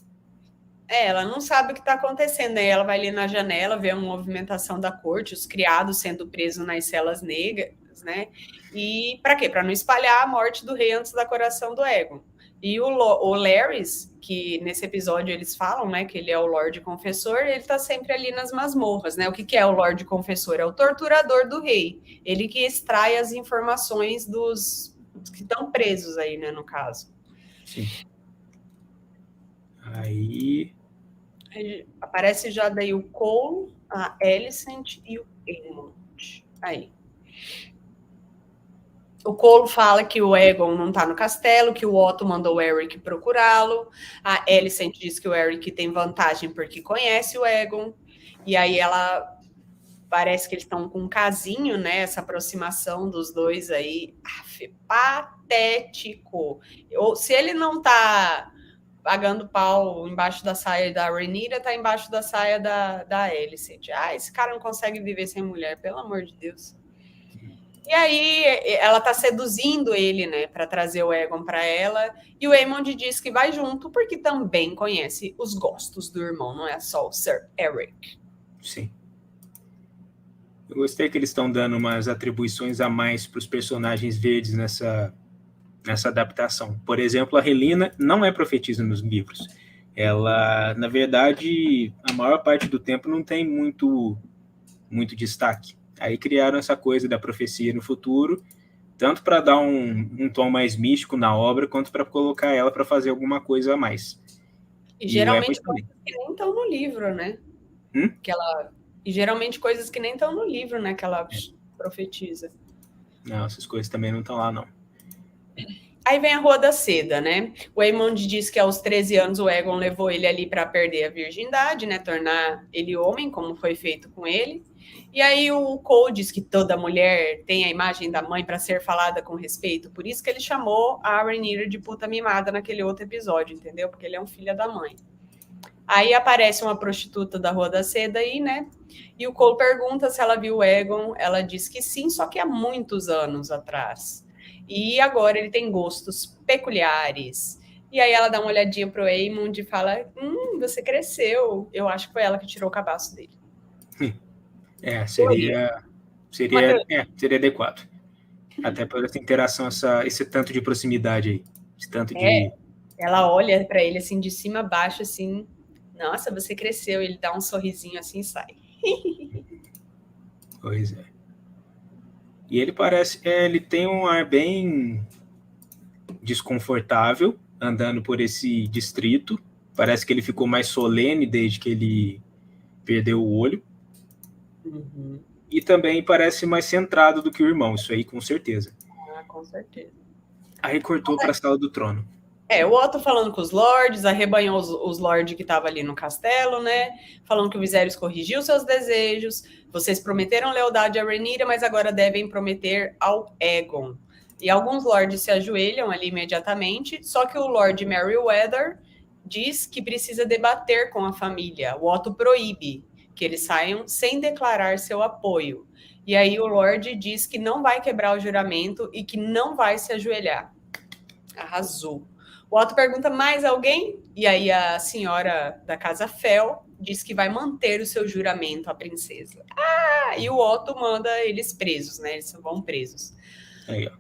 Ela não sabe o que está acontecendo. Aí ela vai ali na janela, vê a movimentação da corte, os criados sendo presos nas celas negras, né? E para quê? Para não espalhar a morte do rei antes da coroação do Egon. E o Larrys, que nesse episódio eles falam, né, que ele é o Lorde Confessor, ele tá sempre ali nas masmorras, né? O que é o Lorde Confessor? É o torturador do rei. Ele que extrai as informações dos que estão presos aí, né, no caso. Sim. Aí aparece já daí o Cole, a Alicent e o Aemond. Aí. O Cole fala que o Egon não tá no castelo, que o Otto mandou o Eric procurá-lo. A Alicent diz que o Eric tem vantagem porque conhece o Egon. E aí ela parece que eles estão com um casinho, né? Essa aproximação dos dois aí. Patético. Se ele não tá pagando pau embaixo da saia da Rhaenyra, tá embaixo da saia da Alicent. Esse cara não consegue viver sem mulher, pelo amor de Deus. E aí ela tá seduzindo ele, né, para trazer o Egon para ela, e o Aemond diz que vai junto porque também conhece os gostos do irmão, não é só o Sir Eric. Sim. Eu gostei que eles estão dando umas atribuições a mais para os personagens verdes nessa adaptação. Por exemplo, a Helena não é profetisa nos livros. Ela, na verdade, a maior parte do tempo não tem muito destaque. Aí criaram essa coisa da profecia no futuro, tanto para dar um tom mais místico na obra, quanto para colocar ela para fazer alguma coisa a mais. E geralmente coisas que nem estão no livro, né? E geralmente coisas que nem estão no livro, né? Que ela profetiza. Não, essas coisas também não estão lá, não. Aí vem a Rua da Seda, né? O Aemond diz que aos 13 anos o Egon levou ele ali para perder a virgindade, né? Tornar ele homem, como foi feito com ele. E aí o Cole diz que toda mulher tem a imagem da mãe para ser falada com respeito. Por isso que ele chamou a Rhaenyra de puta mimada naquele outro episódio, entendeu? Porque ele é um filho da mãe. Aí aparece uma prostituta da Rua da Seda aí, né? E o Cole pergunta se ela viu o Egon. Ela diz que sim, só que há muitos anos atrás. E agora ele tem gostos peculiares. E aí ela dá uma olhadinha pro Aemond e fala, você cresceu. Eu acho que foi ela que tirou o cabaço dele. Seria adequado. Até por essa interação, esse tanto de proximidade aí. Esse tanto de... Ela olha para ele assim, de cima a baixo, assim, nossa, você cresceu. Ele dá um sorrisinho assim e sai. Pois é. E ele ele tem um ar bem desconfortável andando por esse distrito. Parece que ele ficou mais solene desde que ele perdeu o olho. Uhum. E também parece mais centrado do que o irmão, isso aí com certeza. Com certeza. Aí cortou para a Sala do Trono. O Otto falando com os lords, arrebanhou os lords que estavam ali no castelo, né? Falando que o Viserys corrigiu seus desejos. Vocês prometeram lealdade a Rhaenyra, mas agora devem prometer ao Aegon. E alguns lords se ajoelham ali imediatamente, só que o Lord Merryweather diz que precisa debater com a família. O Otto proíbe que eles saiam sem declarar seu apoio. E aí o Lorde diz que não vai quebrar o juramento e que não vai se ajoelhar. Arrasou. O Otto pergunta, mais alguém? E aí a senhora da casa Fel diz que vai manter o seu juramento à princesa. E o Otto manda eles presos, né? Eles vão presos. Aí, ó.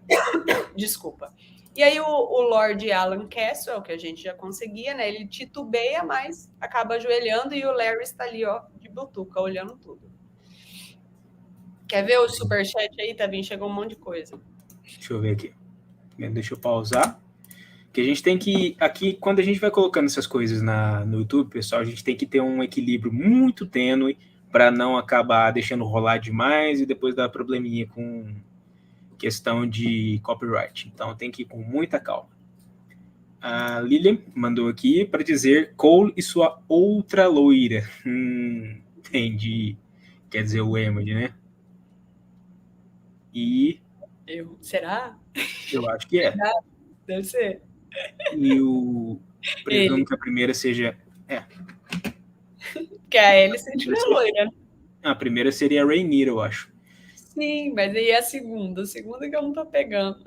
Desculpa. E aí o Lord Alan Caswell, que a gente já conseguia, né? Ele titubeia, mas acaba ajoelhando e o Larry está ali, ó, de butuca, olhando tudo. Quer ver o superchat aí, Tavinho? Chegou um monte de coisa. Deixa eu ver aqui. Deixa eu pausar. Que a gente tem que, aqui, quando a gente vai colocando essas coisas no YouTube, pessoal, a gente tem que ter um equilíbrio muito tênue para não acabar deixando rolar demais e depois dar probleminha com questão de copyright. Então tem que ir com muita calma. A Lilian mandou aqui para dizer Cole e sua outra loira. Entendi. Quer dizer o emoji, né? E... Será? Eu acho que é. Deve ser. E o... Presumo que a primeira seja... Que a Ellie sempre é loira. A primeira seria a Rhaenyra, eu acho. Sim, mas aí é a segunda. A segunda que eu não tô pegando.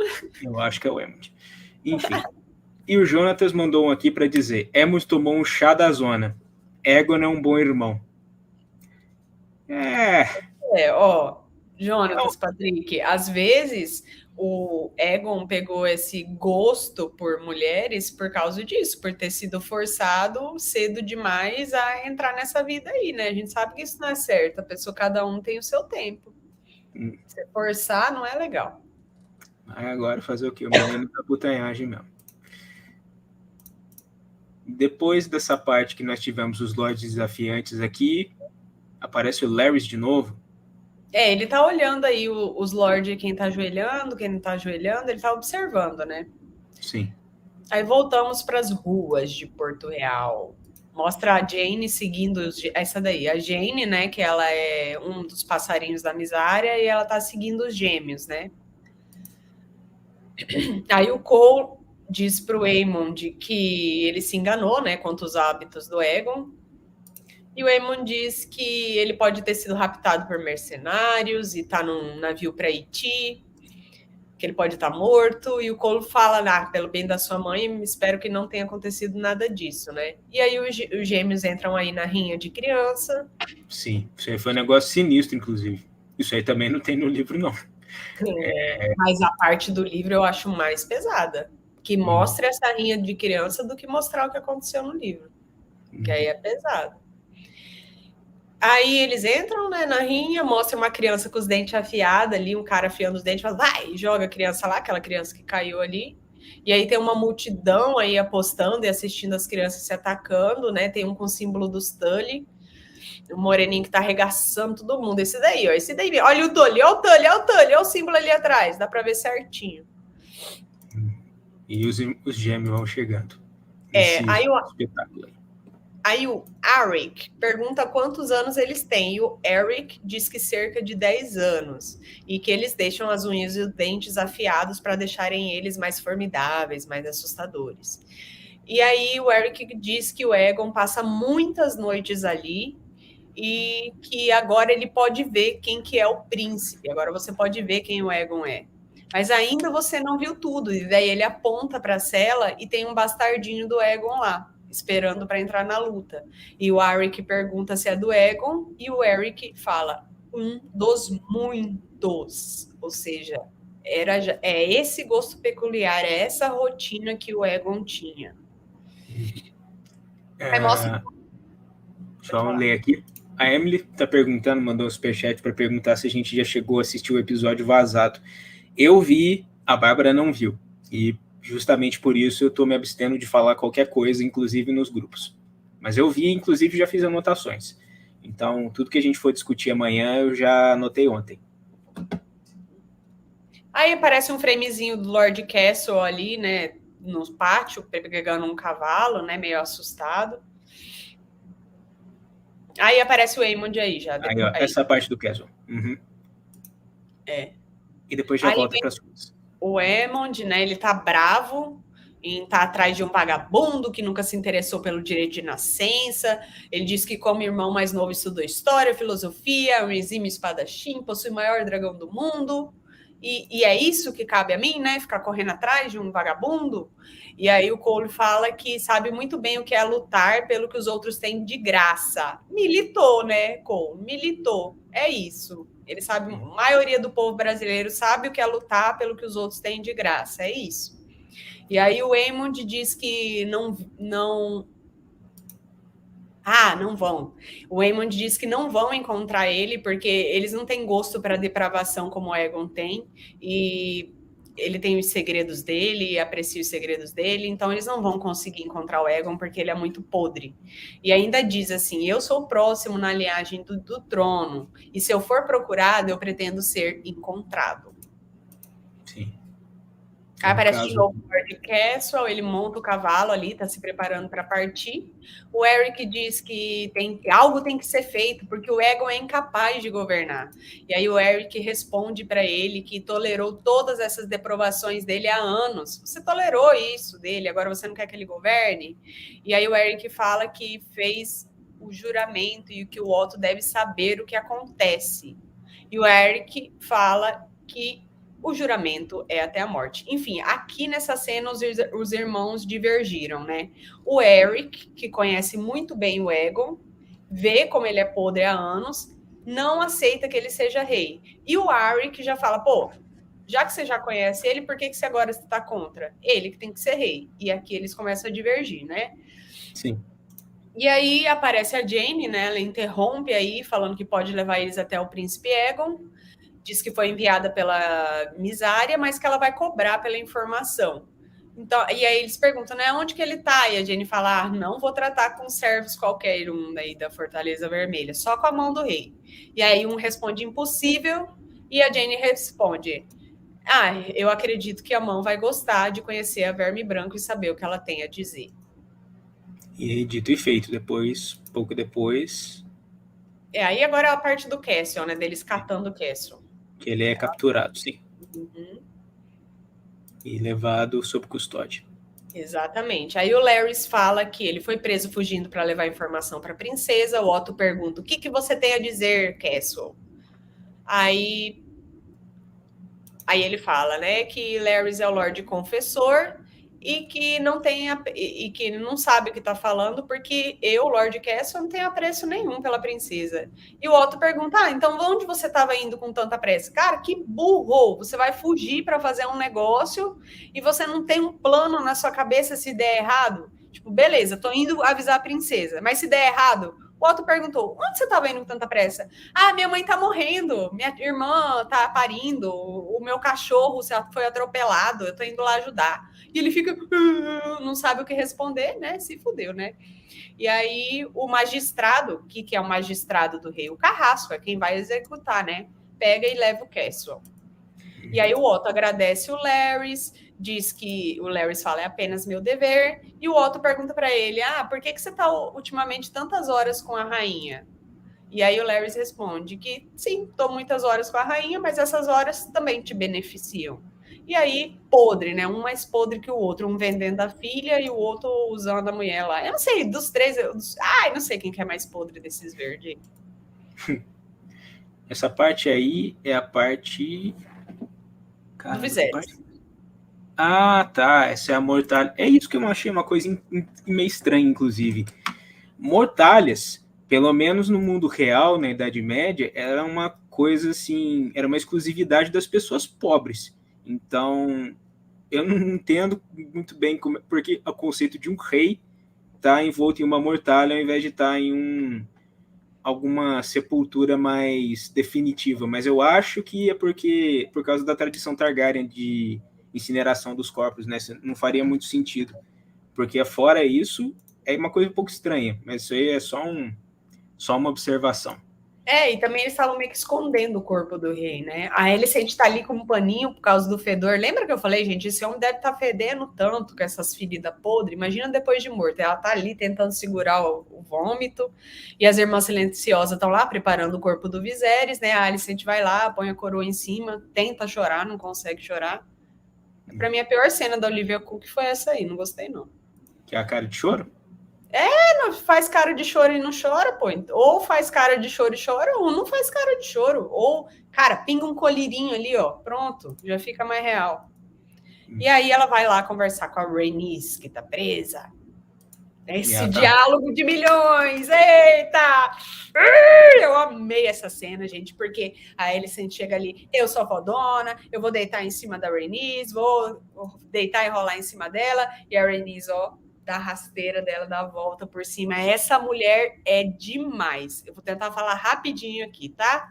Eu acho que é o Emond. Enfim. E o Jonatas mandou um aqui para dizer: Emond tomou um chá da zona. Egon é um bom irmão. Jonatas, Patrick, às vezes o Egon pegou esse gosto por mulheres por causa disso, por ter sido forçado cedo demais a entrar nessa vida aí, né? A gente sabe que isso não é certo. A pessoa, cada um tem o seu tempo. Se forçar, não é legal. Agora fazer o quê? O menino da putanhagem mesmo. Depois dessa parte que nós tivemos os Lords desafiantes aqui, aparece o Larrys de novo. Ele tá olhando aí os Lords, quem tá ajoelhando, quem não tá ajoelhando, ele tá observando, né? Sim. Aí voltamos para as ruas de Porto Real. Mostra a Jane seguindo essa daí. A Jane, né, que ela é um dos passarinhos da Misária e ela tá seguindo os gêmeos, né? Aí o Cole diz pro Aemond que ele se enganou, né, quanto aos hábitos do Egon. E o Aemond diz que ele pode ter sido raptado por mercenários e tá num navio para Haiti, que ele pode estar morto, e o Cole fala, pelo bem da sua mãe, espero que não tenha acontecido nada disso, né? E aí os gêmeos entram aí na rinha de criança. Sim, isso aí foi um negócio sinistro, inclusive. Isso aí também não tem no livro, não. Mas a parte do livro eu acho mais pesada, que mostra essa rinha de criança do que mostrar o que aconteceu no livro, que aí é pesado. Aí eles entram, né, na rinha, mostra uma criança com os dentes afiados ali, um cara afiando os dentes, fala, vai, joga a criança lá, aquela criança que caiu ali. E aí tem uma multidão aí apostando e assistindo as crianças se atacando, né? Tem um com o símbolo dos Tully, o moreninho que tá arregaçando todo mundo. Esse daí, olha o Tully, olha o símbolo ali atrás, dá pra ver certinho. E os gêmeos vão chegando. Aí o Eric pergunta quantos anos eles têm. E o Eric diz que cerca de 10 anos. E que eles deixam as unhas e os dentes afiados para deixarem eles mais formidáveis, mais assustadores. E aí o Eric diz que o Egon passa muitas noites ali e que agora ele pode ver quem que é o príncipe. Agora você pode ver quem o Egon é. Mas ainda você não viu tudo. E daí ele aponta para a cela e tem um bastardinho do Egon lá, esperando para entrar na luta. E o Eric pergunta se é do Egon, e o Eric fala, um dos muitos. Ou seja, é esse gosto peculiar, é essa rotina que o Egon tinha. Só ler aqui. A Emily tá perguntando, mandou um superchat para perguntar se a gente já chegou a assistir o episódio vazado. Eu vi, a Bárbara não viu. E justamente por isso eu estou me abstendo de falar qualquer coisa, inclusive nos grupos. Mas eu vi, inclusive já fiz anotações. Então, tudo que a gente for discutir amanhã, eu já anotei ontem. Aí aparece um framezinho do Lord Castle ali, né, no pátio, pegando um cavalo, né, meio assustado. Aí aparece o Aemond aí já. Aí, ó, essa parte do Castle. Uhum. E depois já volta para as coisas. O Aemond, né, ele tá bravo em estar atrás de um vagabundo que nunca se interessou pelo direito de nascença. Ele diz que como irmão mais novo estudou história, filosofia, um exímio espadachim, possui o maior dragão do mundo. E é isso que cabe a mim, né? Ficar correndo atrás de um vagabundo. E aí o Cole fala que sabe muito bem o que é lutar pelo que os outros têm de graça. Militou, né, Cole? Militou. É isso. Ele sabe, a maioria do povo brasileiro sabe o que é lutar pelo que os outros têm de graça. É isso. E aí o Aemond diz que não vão. O Aemond diz que não vão encontrar ele porque eles não têm gosto para depravação como o Egon tem. E ele tem os segredos dele e aprecia os segredos dele, então eles não vão conseguir encontrar o Aegon porque ele é muito podre. E ainda diz assim, eu sou o próximo na linhagem do trono, e se eu for procurado, eu pretendo ser encontrado. Sim. Aí aparece de novo o Lord Castle, ele monta o cavalo ali, tá se preparando para partir. O Eric diz que algo tem que ser feito, porque o Aegon é incapaz de governar. E aí o Eric responde para ele que tolerou todas essas deprovações dele há anos. Você tolerou isso dele, agora você não quer que ele governe? E aí o Eric fala que fez o juramento e que o Otto deve saber o que acontece. E o Eric fala que o juramento é até a morte. Enfim, aqui nessa cena os irmãos divergiram, né? O Eric, que conhece muito bem o Aegon, vê como ele é podre há anos, não aceita que ele seja rei. E o Arya, que já fala, pô, já que você já conhece ele, por que você agora está contra? Ele que tem que ser rei. E aqui eles começam a divergir, né? Sim. E aí aparece a Jaime, né? Ela interrompe aí, falando que pode levar eles até o príncipe Aegon. Diz que foi enviada pela Misária, mas que ela vai cobrar pela informação. Então, e aí eles perguntam, né, onde que ele tá? E a Jaime fala, não vou tratar com servos qualquer um daí da Fortaleza Vermelha, só com a mão do rei. E aí um responde impossível, e a Jaime responde, eu acredito que a mão vai gostar de conhecer a Verme Branco e saber o que ela tem a dizer. E aí, dito e feito, pouco depois... Aí agora é a parte do Cassian, né, deles catando o Cassian. Que ele é capturado, sim. Uhum. E levado sob custódia. Exatamente. Aí o Larys fala que ele foi preso fugindo para levar informação para a princesa. O Otto pergunta, o que você tem a dizer, Castle? Aí ele fala, né, que Larys é o Lorde Confessor e que não tem e que não sabe o que está falando porque eu, Lord Castle, não tenho apreço nenhum pela princesa. E o Otto pergunta, então onde você estava indo com tanta pressa? Cara, que burro! Você vai fugir para fazer um negócio e você não tem um plano na sua cabeça se der errado? Tipo, beleza, tô indo avisar a princesa, mas se der errado... O Otto perguntou, onde você estava indo com tanta pressa? Minha mãe tá morrendo, minha irmã tá parindo, o meu cachorro foi atropelado, eu tô indo lá ajudar. E ele fica, não sabe o que responder, né? Se fudeu, né? E aí o magistrado, que é o magistrado do rei? O carrasco, é quem vai executar, né? Pega e leva o Castle. E aí o Otto agradece o Larys, diz que o Larys fala, é apenas meu dever, e o Otto pergunta para ele, por que você está ultimamente tantas horas com a rainha? E aí o Larys responde que sim, estou muitas horas com a rainha, mas essas horas também te beneficiam. E aí, podre, né? Um mais podre que o outro, um vendendo a filha e o outro usando a mulher lá. Eu não sei, dos três, eu não sei quem que é mais podre desses verdes. Essa parte aí é a parte... do Viserys. Tá. Essa é a Mortalha. É isso que eu achei uma coisa meio estranha, inclusive. Mortalhas, pelo menos no mundo real, na Idade Média, era uma coisa assim, era uma exclusividade das pessoas pobres. Então, eu não entendo muito bem porque o conceito de um rei está envolto em uma mortalha ao invés de estar em alguma sepultura mais definitiva. Mas eu acho que é por causa da tradição Targaryen de incineração dos corpos, né? Não faria muito sentido. Porque fora isso, é uma coisa um pouco estranha, mas isso aí é só uma observação. E também eles estavam meio que escondendo o corpo do rei, né? A Alicent tá ali com um paninho por causa do fedor. Lembra que eu falei, gente, esse homem deve estar fedendo tanto com essas feridas podres. Imagina depois de morto. Ela tá ali tentando segurar o vômito. E as irmãs silenciosas estão lá preparando o corpo do Viserys, né? A Alicent vai lá, põe a coroa em cima, tenta chorar, não consegue chorar. Pra mim, a pior cena da Olivia Cook foi essa aí. Não gostei, não. Que é a cara de choro? Não faz cara de choro e não chora, pô. Ou faz cara de choro e chora, ou não faz cara de choro. Ou, cara, pinga um colírio ali, ó. Pronto, já fica mais real. E aí ela vai lá conversar com a Rhaenys, que tá presa. Esse diálogo de milhões. Eita! Eu amei essa cena, gente, porque a Alicent chega ali, eu sou fodona, eu vou deitar em cima da Rhaenys, vou deitar e rolar em cima dela, e a Rhaenys, ó, da rasteira dela, dá a volta por cima. Essa mulher é demais. Eu vou tentar falar rapidinho aqui, tá?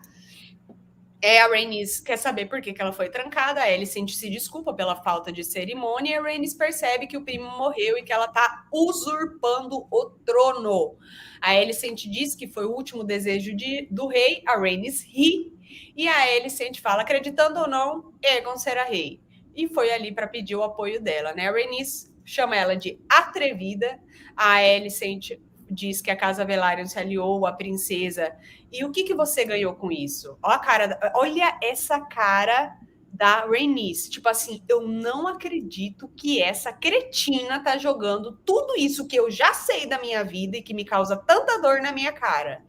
A Rhaenys quer saber por que ela foi trancada, a Alicent se desculpa pela falta de cerimônia, e a Rhaenys percebe que o primo morreu e que ela está usurpando o trono. A Alicent diz que foi o último desejo do rei, a Rhaenys ri, e a Alicent fala, acreditando ou não, Aegon será rei. E foi ali para pedir o apoio dela, né? A Rhaenys chama ela de atrevida, a Alicent diz que a Casa Velaryon se aliou à princesa. E o que você ganhou com isso? Olha essa cara da Rhaenys. Tipo assim, eu não acredito que essa cretina tá jogando tudo isso que eu já sei da minha vida e que me causa tanta dor na minha cara.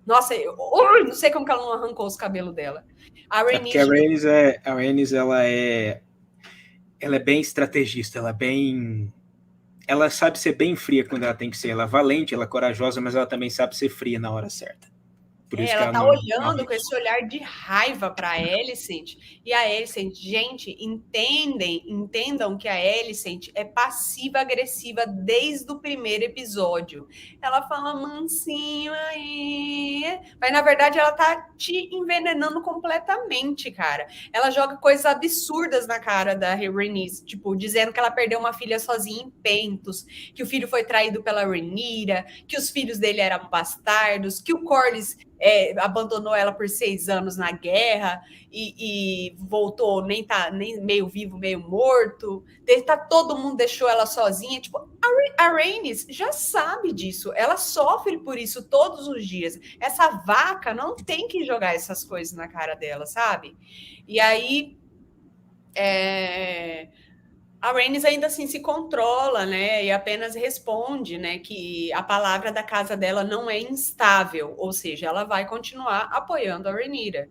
Nossa, eu não sei como que ela não arrancou os cabelos dela. A Rhaenys, a Rhaenys ela é bem estrategista, ela sabe ser bem fria quando ela tem que ser. Ela é valente, ela é corajosa, mas ela também sabe ser fria na hora certa. Por isso ela tá olhando com esse olhar de raiva para a Alicent. E a Alicent, gente, entendam que a Alicent é passiva-agressiva desde o primeiro episódio. Ela fala mansinho aí, mas na verdade ela tá te envenenando completamente, cara. Ela joga coisas absurdas na cara da Rhaenys, tipo, dizendo que ela perdeu uma filha sozinha em Pentos, que o filho foi traído pela Rhaenyra, que os filhos dele eram bastardos, que o Corlys abandonou ela por 6 anos na guerra e voltou, nem meio vivo, meio morto. Todo mundo deixou ela sozinha. Tipo, a Rhaenys já sabe disso. Ela sofre por isso todos os dias. Essa vaca não tem que jogar essas coisas na cara dela, sabe? E aí... a Rhaenys ainda assim se controla, né, e apenas responde, né, que a palavra da casa dela não é instável, ou seja, ela vai continuar apoiando a Rhaenyra.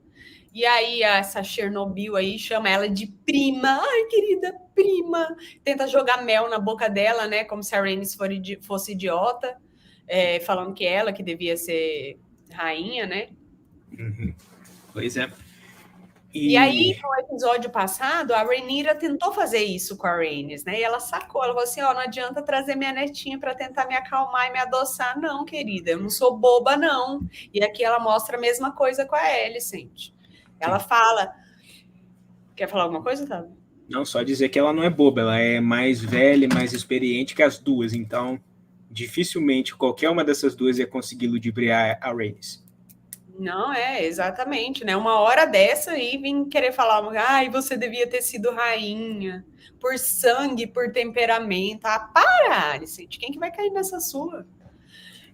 E aí essa Chernobyl aí chama ela de prima, ai querida prima, tenta jogar mel na boca dela, né, como se a Rhaenys fosse idiota, falando que ela que devia ser rainha, né? Uhum. Pois é. E aí, no episódio passado, a Rhaenyra tentou fazer isso com a Rhaenys, né? E ela sacou, ela falou assim, não adianta trazer minha netinha para tentar me acalmar e me adoçar, não, querida, eu não sou boba, não. E aqui ela mostra a mesma coisa com a Alicent. Ela fala... Quer falar alguma coisa, Otávio? Não, só dizer que ela não é boba, ela é mais velha, mais experiente que as duas, então dificilmente qualquer uma dessas duas ia conseguir ludibriar a Rhaenys. Não, exatamente, né? Uma hora dessa aí vim querer falar, você devia ter sido rainha, por sangue, por temperamento. Para, Alicent, quem que vai cair nessa sua?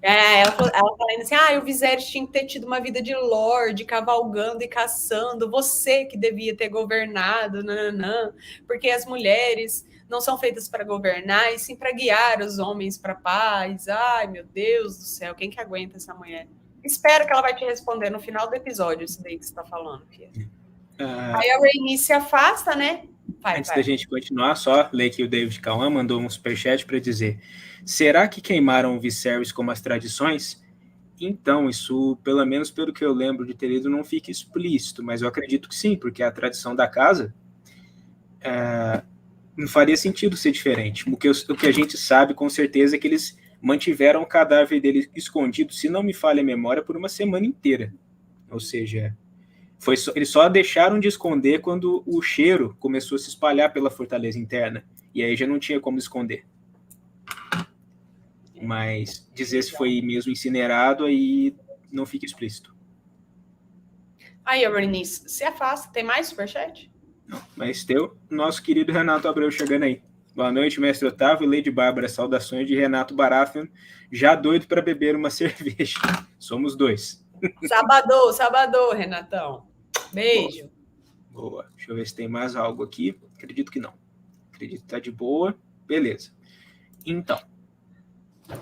Ela falando assim, o Viserys tinha que ter tido uma vida de lorde, cavalgando e caçando, você que devia ter governado, nananã, porque as mulheres não são feitas para governar, e sim para guiar os homens para a paz. Ai, meu Deus do céu, quem que aguenta essa mulher? Espero que ela vai te responder no final do episódio, isso daí que você está falando, filha. Aí a Rhaenys se afasta, né? Antes da gente continuar, só ler que o David Cauã mandou um superchat para dizer: será que queimaram o Viserys como as tradições? Então, isso, pelo menos pelo que eu lembro de ter lido, não fica explícito, mas eu acredito que sim, porque a tradição da casa não faria sentido ser diferente. O que a gente sabe com certeza é que eles mantiveram o cadáver dele escondido, se não me falha a memória, por uma semana inteira. Ou seja, eles só deixaram de esconder quando o cheiro começou a se espalhar pela fortaleza interna. E aí já não tinha como esconder. Mas dizer se foi mesmo incinerado, aí não fica explícito. Aí, Rhaenys, se afasta. Tem mais superchat? Não, mas nosso querido Renato Abreu chegando aí. Boa noite, mestre Otávio e Lady Bárbara. Saudações de Renato Baratheon, já doido para beber uma cerveja. Somos dois. Sabadão, Renatão. Beijo. Boa. Deixa eu ver se tem mais algo aqui. Acredito que não. Acredito que tá de boa. Beleza. Então.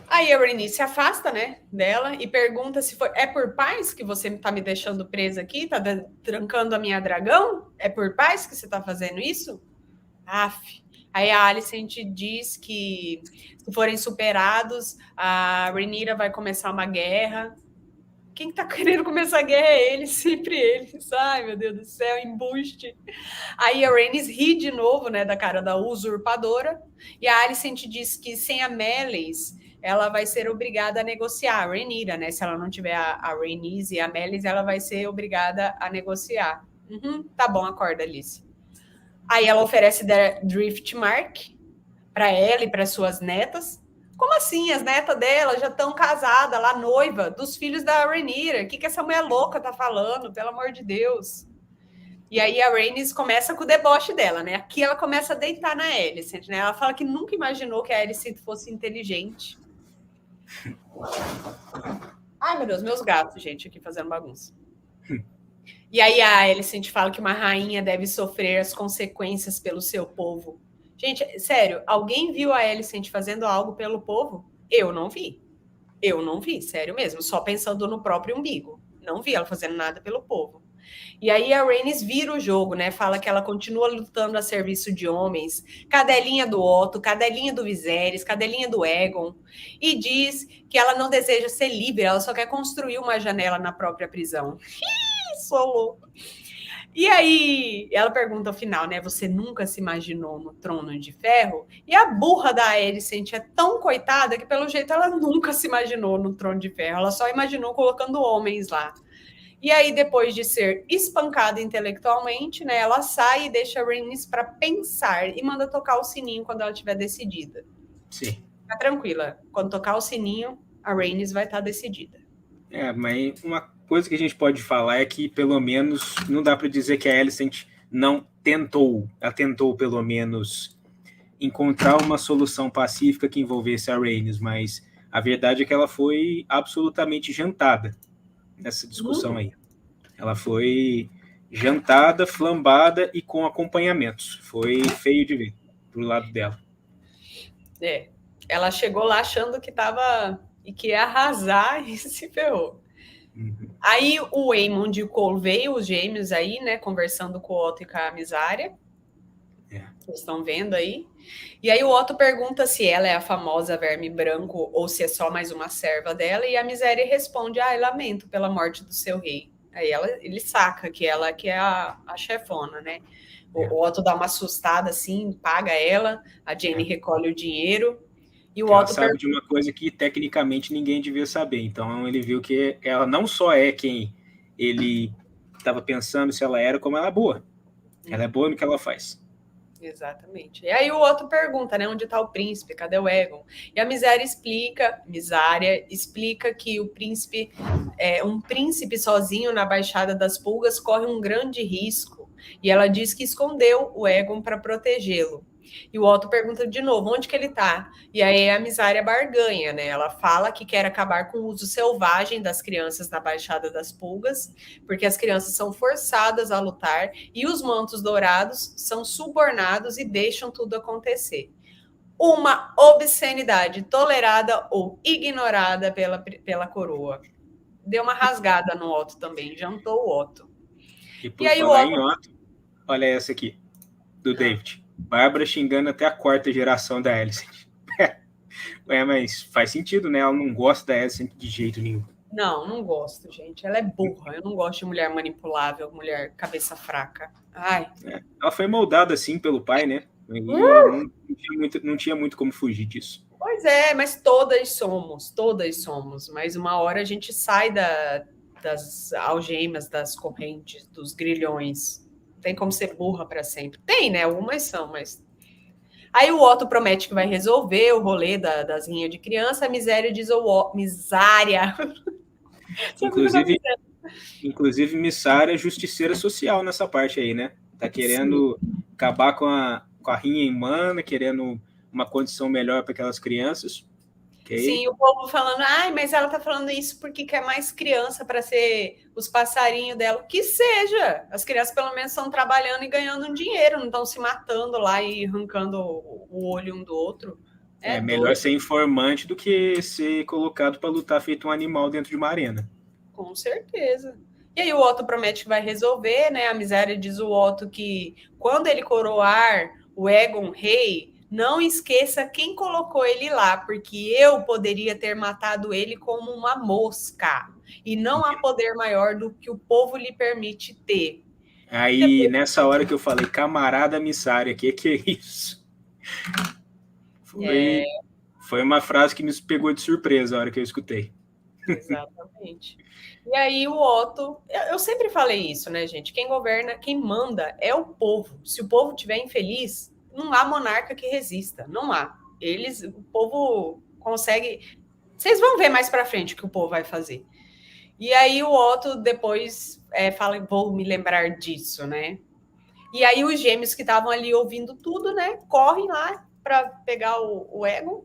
Aí a Rhaenys se afasta, né, dela e pergunta se é por paz que você tá me deixando presa aqui? Tá trancando a minha dragão? É por paz que você tá fazendo isso? Aí a Alicent diz que se forem superados, a Rhaenyra vai começar uma guerra. Quem tá querendo começar a guerra é eles, sempre eles. Ai, meu Deus do céu, embuste. Aí a Rhaenys ri de novo, né, da cara da usurpadora. E a Alicent diz que sem a Meleys, ela vai ser obrigada a negociar. A Rhaenyra, né, se ela não tiver a Rhaenys e a Meleys, ela vai ser obrigada a negociar. Tá bom, acorda, Alice. Aí ela oferece Driftmark para ela e para suas netas. Como assim? As netas dela já estão casadas lá, noiva dos filhos da Rhaenyra. O que essa mulher louca tá falando? Pelo amor de Deus. E aí a Rhaenys começa com o deboche dela, né? Aqui ela começa a deitar na Alicent, né? Ela fala que nunca imaginou que a Alicent fosse inteligente. Ai, meu Deus, meus gatos, gente, aqui fazendo bagunça. E aí a Alicent fala que uma rainha deve sofrer as consequências pelo seu povo. Gente, sério, alguém viu a Alicent fazendo algo pelo povo? Eu não vi. Eu não vi, sério mesmo. Só pensando no próprio umbigo. Não vi ela fazendo nada pelo povo. E aí a Rhaenys vira o jogo, né? Fala que ela continua lutando a serviço de homens, cadelinha do Otto, cadelinha do Viserys, cadelinha do Aegon, e diz que ela não deseja ser livre, ela só quer construir uma janela na própria prisão. Sou louca. E aí, ela pergunta ao final, né? Você nunca se imaginou no trono de ferro? E a burra da Alicent é tão coitada que, pelo jeito, ela nunca se imaginou no trono de ferro. Ela só imaginou colocando homens lá. E aí, depois de ser espancada intelectualmente, né? Ela sai e deixa a Rhaenys para pensar e manda tocar o sininho quando ela estiver decidida. Sim. Fica tranquila. Quando tocar o sininho, a Rhaenys vai estar decidida. Mas uma coisa que a gente pode falar é que, pelo menos, não dá para dizer que a Alicent não tentou. Ela tentou, pelo menos, encontrar uma solução pacífica que envolvesse a Rhaenys, mas a verdade é que ela foi absolutamente jantada nessa discussão aí. Ela foi jantada, flambada e com acompanhamentos. Foi feio de ver pro lado dela. Ela chegou lá achando que tava e que ia arrasar e se ferrou. Aí o Aemond e o Cole veio, os gêmeos aí, né, conversando com o Otto e com a Misária. Vocês estão vendo aí. E aí o Otto pergunta se ela é a famosa Verme Branco ou se é só mais uma serva dela, e a Misária responde, lamento pela morte do seu rei. Aí ele saca que ela que é a chefona, né? O Otto dá uma assustada assim, paga ela, a Jaime recolhe o dinheiro. E o Otto sabe de uma coisa que tecnicamente ninguém devia saber. Então ele viu que ela não só é quem ele estava pensando se ela era, como ela é boa. Ela é boa no que ela faz. Exatamente. E aí o Otto pergunta, né, onde está o príncipe? Cadê o Aegon? E a Misária explica que o príncipe, um príncipe sozinho na Baixada das Pulgas corre um grande risco. E ela diz que escondeu o Aegon para protegê-lo. E o Otto pergunta de novo, onde que ele tá? E aí a Misária barganha, né? Ela fala que quer acabar com o uso selvagem das crianças na Baixada das Pulgas, porque as crianças são forçadas a lutar e os mantos dourados são subornados e deixam tudo acontecer. Uma obscenidade tolerada ou ignorada pela coroa. Deu uma rasgada no Otto também, jantou o Otto. E por falar em Otto, olha essa aqui, do David. Bárbara xingando até a quarta geração da Alicent. Mas faz sentido, né? Ela não gosta da Alicent de jeito nenhum. Não gosto, gente. Ela é burra. Eu não gosto de mulher manipulável, mulher cabeça fraca. Ai. Ela foi moldada assim pelo pai, né? Não tinha muito como fugir disso. Pois é, mas todas somos. Mas uma hora a gente sai das algemas, das correntes, dos grilhões. Não tem como ser burra para sempre. Tem, né? Algumas são, mas... Aí o Otto promete que vai resolver o rolê das rinhas de criança. A Misária diz Misária. Inclusive Missária é justiceira social nessa parte aí, né? Tá querendo acabar com a rinha humana, querendo uma condição melhor para aquelas crianças. Okay? Sim, o povo falando, mas ela tá falando isso porque quer mais criança para ser os passarinhos dela. Que seja! As crianças pelo menos estão trabalhando e ganhando um dinheiro, não estão se matando lá e arrancando o olho um do outro. É melhor ser informante do que ser colocado para lutar feito um animal dentro de uma arena. Com certeza. E aí o Otto promete que vai resolver, né? A Misária diz o Otto que quando ele coroar o Aegon rei, não esqueça quem colocou ele lá, porque eu poderia ter matado ele como uma mosca. E não há poder maior do que o povo lhe permite ter. Aí, nessa hora que eu falei, camarada Missária, que é isso? Foi uma frase que me pegou de surpresa a hora que eu escutei. Exatamente. E aí o Otto, eu sempre falei isso, né, gente? Quem governa, quem manda é o povo. Se o povo estiver infeliz, não há monarca que resista, não há. O povo consegue. Vocês vão ver mais para frente o que o povo vai fazer. E aí o Otto depois fala, vou me lembrar disso, né? E aí os gêmeos que estavam ali ouvindo tudo, né, correm lá para pegar o Egon.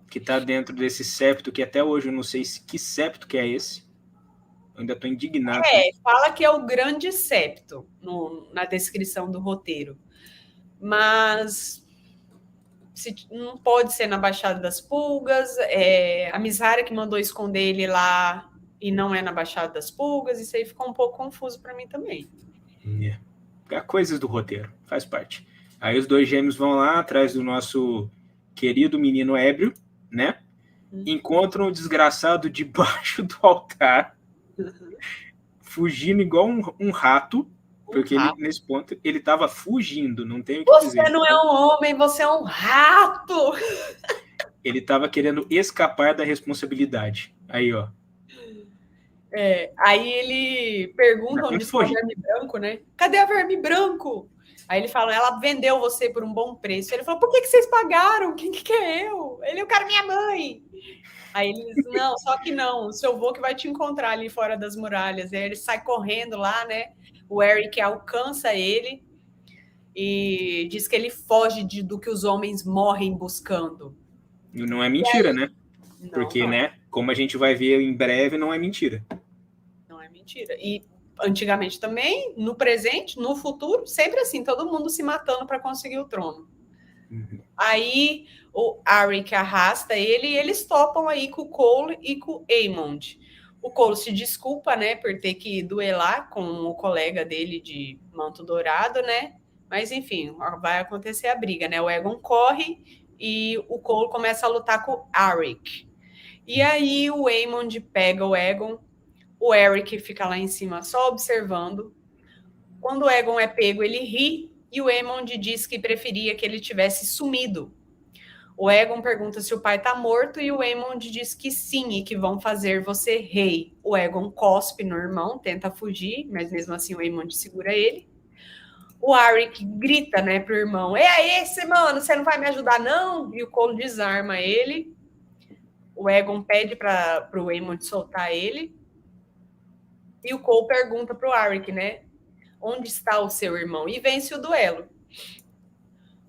Que tá dentro desse septo, que até hoje eu não sei que septo que é esse. Eu ainda tô indignado. Fala que é o grande septo na descrição do roteiro. Mas não pode ser na Baixada das Pulgas. A Mizara que mandou esconder ele lá e não é na Baixada das Pulgas. Isso aí ficou um pouco confuso para mim também. Coisas do roteiro, faz parte. Aí os dois gêmeos vão lá atrás do nosso querido menino ébrio, né? Encontram o desgraçado debaixo do altar, fugindo igual um rato, porque ele, nesse ponto ele estava fugindo, não tem o que dizer. Você não é um homem, você é um rato! Ele estava querendo escapar da responsabilidade. Aí, ó. Aí ele pergunta onde está o verme branco, né? Cadê a verme branco? Aí ele fala, ela vendeu você por um bom preço. Ele falou, por que vocês pagaram? Quem que é eu? Ele, eu quero minha mãe. Aí eles, não, só que não, o seu avô que vai te encontrar ali fora das muralhas. Aí ele sai correndo lá, né? O Eric alcança ele e diz que ele foge do que os homens morrem buscando. Não é mentira, né? Porque, né, como a gente vai ver em breve, não é mentira. Não é mentira. E antigamente também, no presente, no futuro, sempre assim, todo mundo se matando para conseguir o trono. Aí o Arik arrasta ele e eles topam aí com o Cole e com o Aemond. O Cole se desculpa, né, por ter que duelar com o colega dele de manto dourado, né? Mas enfim, vai acontecer a briga, né? O Egon corre e o Cole começa a lutar com o Arik. E aí o Aemond pega o Egon, o Eric fica lá em cima só observando. Quando o Egon é pego, ele ri e o Aemond diz que preferia que ele tivesse sumido. O Egon pergunta se o pai está morto e o Aemond diz que sim e que vão fazer você rei. O Egon cospe no irmão, tenta fugir, mas mesmo assim o Aemond segura ele. O Arik grita, né, pro irmão, é esse, mano, você não vai me ajudar não? E o Cole desarma ele. O Egon pede para o Aemond soltar ele. E o Cole pergunta para o Arik, né? Onde está o seu irmão? E vence o duelo.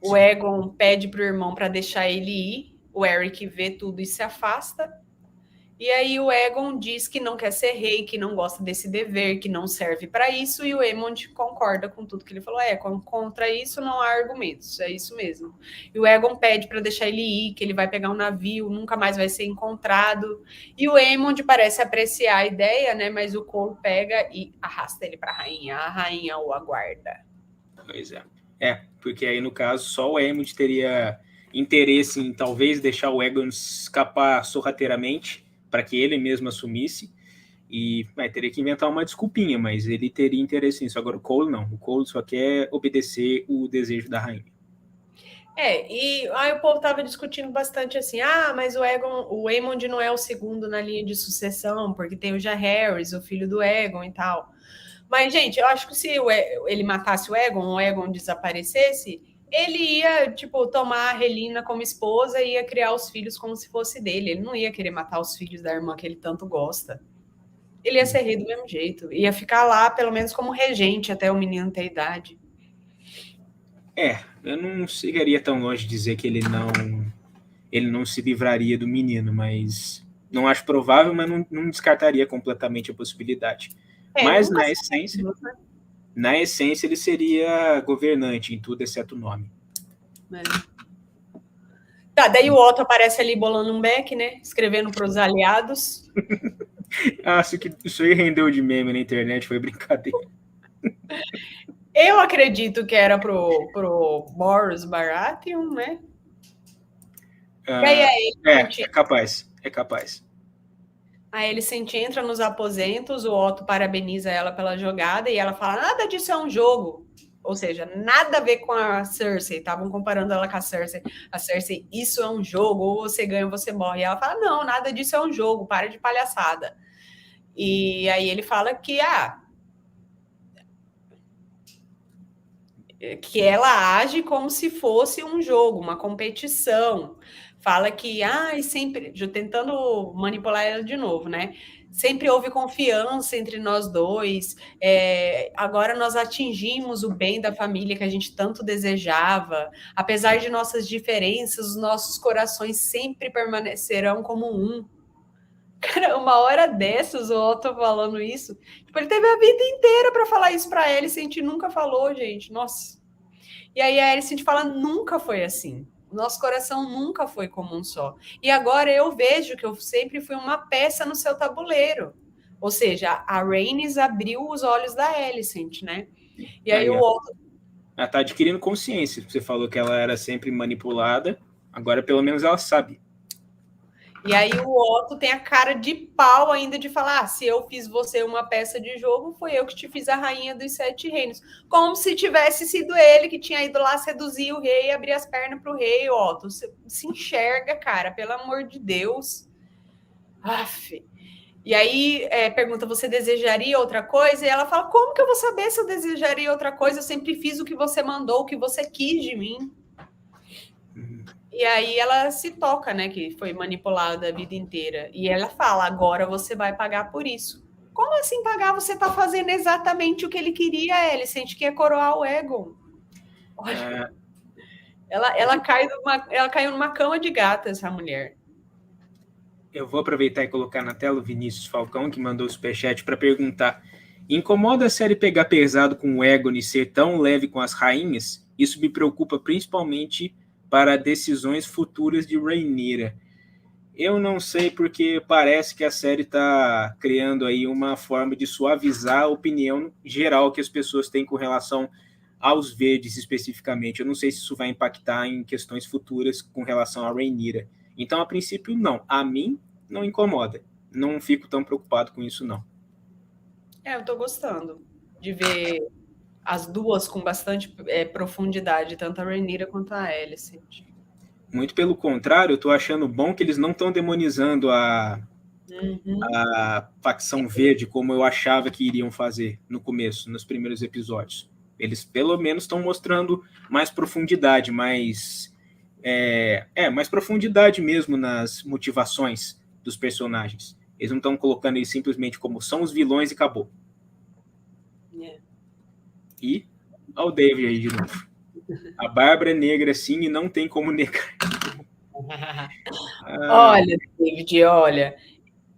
O Egon pede para o irmão para deixar ele ir. O Eric vê tudo e se afasta. E aí o Egon diz que não quer ser rei, que não gosta desse dever, que não serve para isso. E o Aemond concorda com tudo que ele falou. Contra isso não há argumentos. É isso mesmo. E o Egon pede para deixar ele ir, que ele vai pegar um navio, nunca mais vai ser encontrado. E o Aemond parece apreciar a ideia, né? Mas o Cole pega e arrasta ele para a rainha. A rainha o aguarda. Pois é. Porque aí, no caso, só o Aemond teria interesse em talvez deixar o Egon escapar sorrateiramente para que ele mesmo assumisse, e teria que inventar uma desculpinha, mas ele teria interesse nisso. Agora o Cole não, o Cole só quer obedecer o desejo da rainha. E aí o povo estava discutindo bastante assim, mas o Aemond não é o segundo na linha de sucessão, porque tem o Jaehaerys, o filho do Egon e tal. Mas, gente, eu acho que se ele matasse o Egon desaparecesse, ele ia, tomar a Relina como esposa e ia criar os filhos como se fosse dele. Ele não ia querer matar os filhos da irmã que ele tanto gosta. Ele ia ser rei do mesmo jeito. Ia ficar lá, pelo menos, como regente até o menino ter idade. Eu não chegaria tão longe de dizer que ele não se livraria do menino, mas não acho provável, mas não descartaria completamente a possibilidade. Mas na essência ele seria governante em tudo, exceto o nome. Tá, daí o Otto aparece ali bolando um beck, né? Escrevendo para os aliados. Isso aí rendeu de meme na internet, foi brincadeira. Eu acredito que era pro Boros Baratheon, né? E aí é capaz. Aí ele entra nos aposentos, o Otto parabeniza ela pela jogada e ela fala, nada disso é um jogo. Ou seja, nada a ver com a Cersei. Estavam comparando ela com a Cersei. A Cersei, isso é um jogo, ou você ganha ou você morre. E ela fala, não, nada disso é um jogo, para de palhaçada. E aí ele fala que ela age como se fosse um jogo, uma competição. Fala que, sempre, tentando manipular ela de novo, né? Sempre houve confiança entre nós dois. Agora nós atingimos o bem da família que a gente tanto desejava. Apesar de nossas diferenças, os nossos corações sempre permanecerão como um. Cara, uma hora dessas, o Otto falando isso. Tipo, ele teve a vida inteira para falar isso para Alicent, a gente nunca falou, gente. Nossa. E aí a Alicent fala, nunca foi assim. Nosso coração nunca foi como um só. E agora eu vejo que eu sempre fui uma peça no seu tabuleiro. Ou seja, a Rhaenys abriu os olhos da Alicent, né? E aí o Otto... Ela tá adquirindo consciência. Você falou que ela era sempre manipulada. Agora, pelo menos, ela sabe. E aí o Otto tem a cara de pau ainda de falar, se eu fiz você uma peça de jogo, foi eu que te fiz a rainha dos 7 reinos. Como se tivesse sido ele que tinha ido lá seduzir o rei e abrir as pernas pro rei, Otto. Você se enxerga, cara, pelo amor de Deus. Aff. E aí pergunta, você desejaria outra coisa? E ela fala, como que eu vou saber se eu desejaria outra coisa? Eu sempre fiz o que você mandou, o que você quis de mim. E aí ela se toca, né, que foi manipulada a vida inteira. E ela fala, agora você vai pagar por isso. Como assim pagar? Você tá fazendo exatamente o que ele queria, ele sente que é coroar o Aegon. Olha, ela caiu numa cama de gata, essa mulher. Eu vou aproveitar e colocar na tela o Vinícius Falcão, que mandou o superchat para perguntar: incomoda a série pegar pesado com o Aegon e ser tão leve com as rainhas? Isso me preocupa principalmente para decisões futuras de Rhaenyra. Eu não sei, porque parece que a série está criando aí uma forma de suavizar a opinião geral que as pessoas têm com relação aos verdes especificamente. Eu não sei se isso vai impactar em questões futuras com relação a Rhaenyra. Então, a princípio, não. A mim, não incomoda. Não fico tão preocupado com isso, não. Eu tô gostando de ver as duas com bastante profundidade, tanto a Rhaenyra quanto a Alicent. Muito pelo contrário, eu tô achando bom que eles não estão demonizando a facção verde como eu achava que iriam fazer no começo, nos primeiros episódios. Eles, pelo menos, estão mostrando mais profundidade, mais profundidade mesmo nas motivações dos personagens. Eles não estão colocando eles simplesmente como são os vilões e acabou. E olha o David aí de novo. A Bárbara é negra sim e não tem como negar. Olha, David, olha,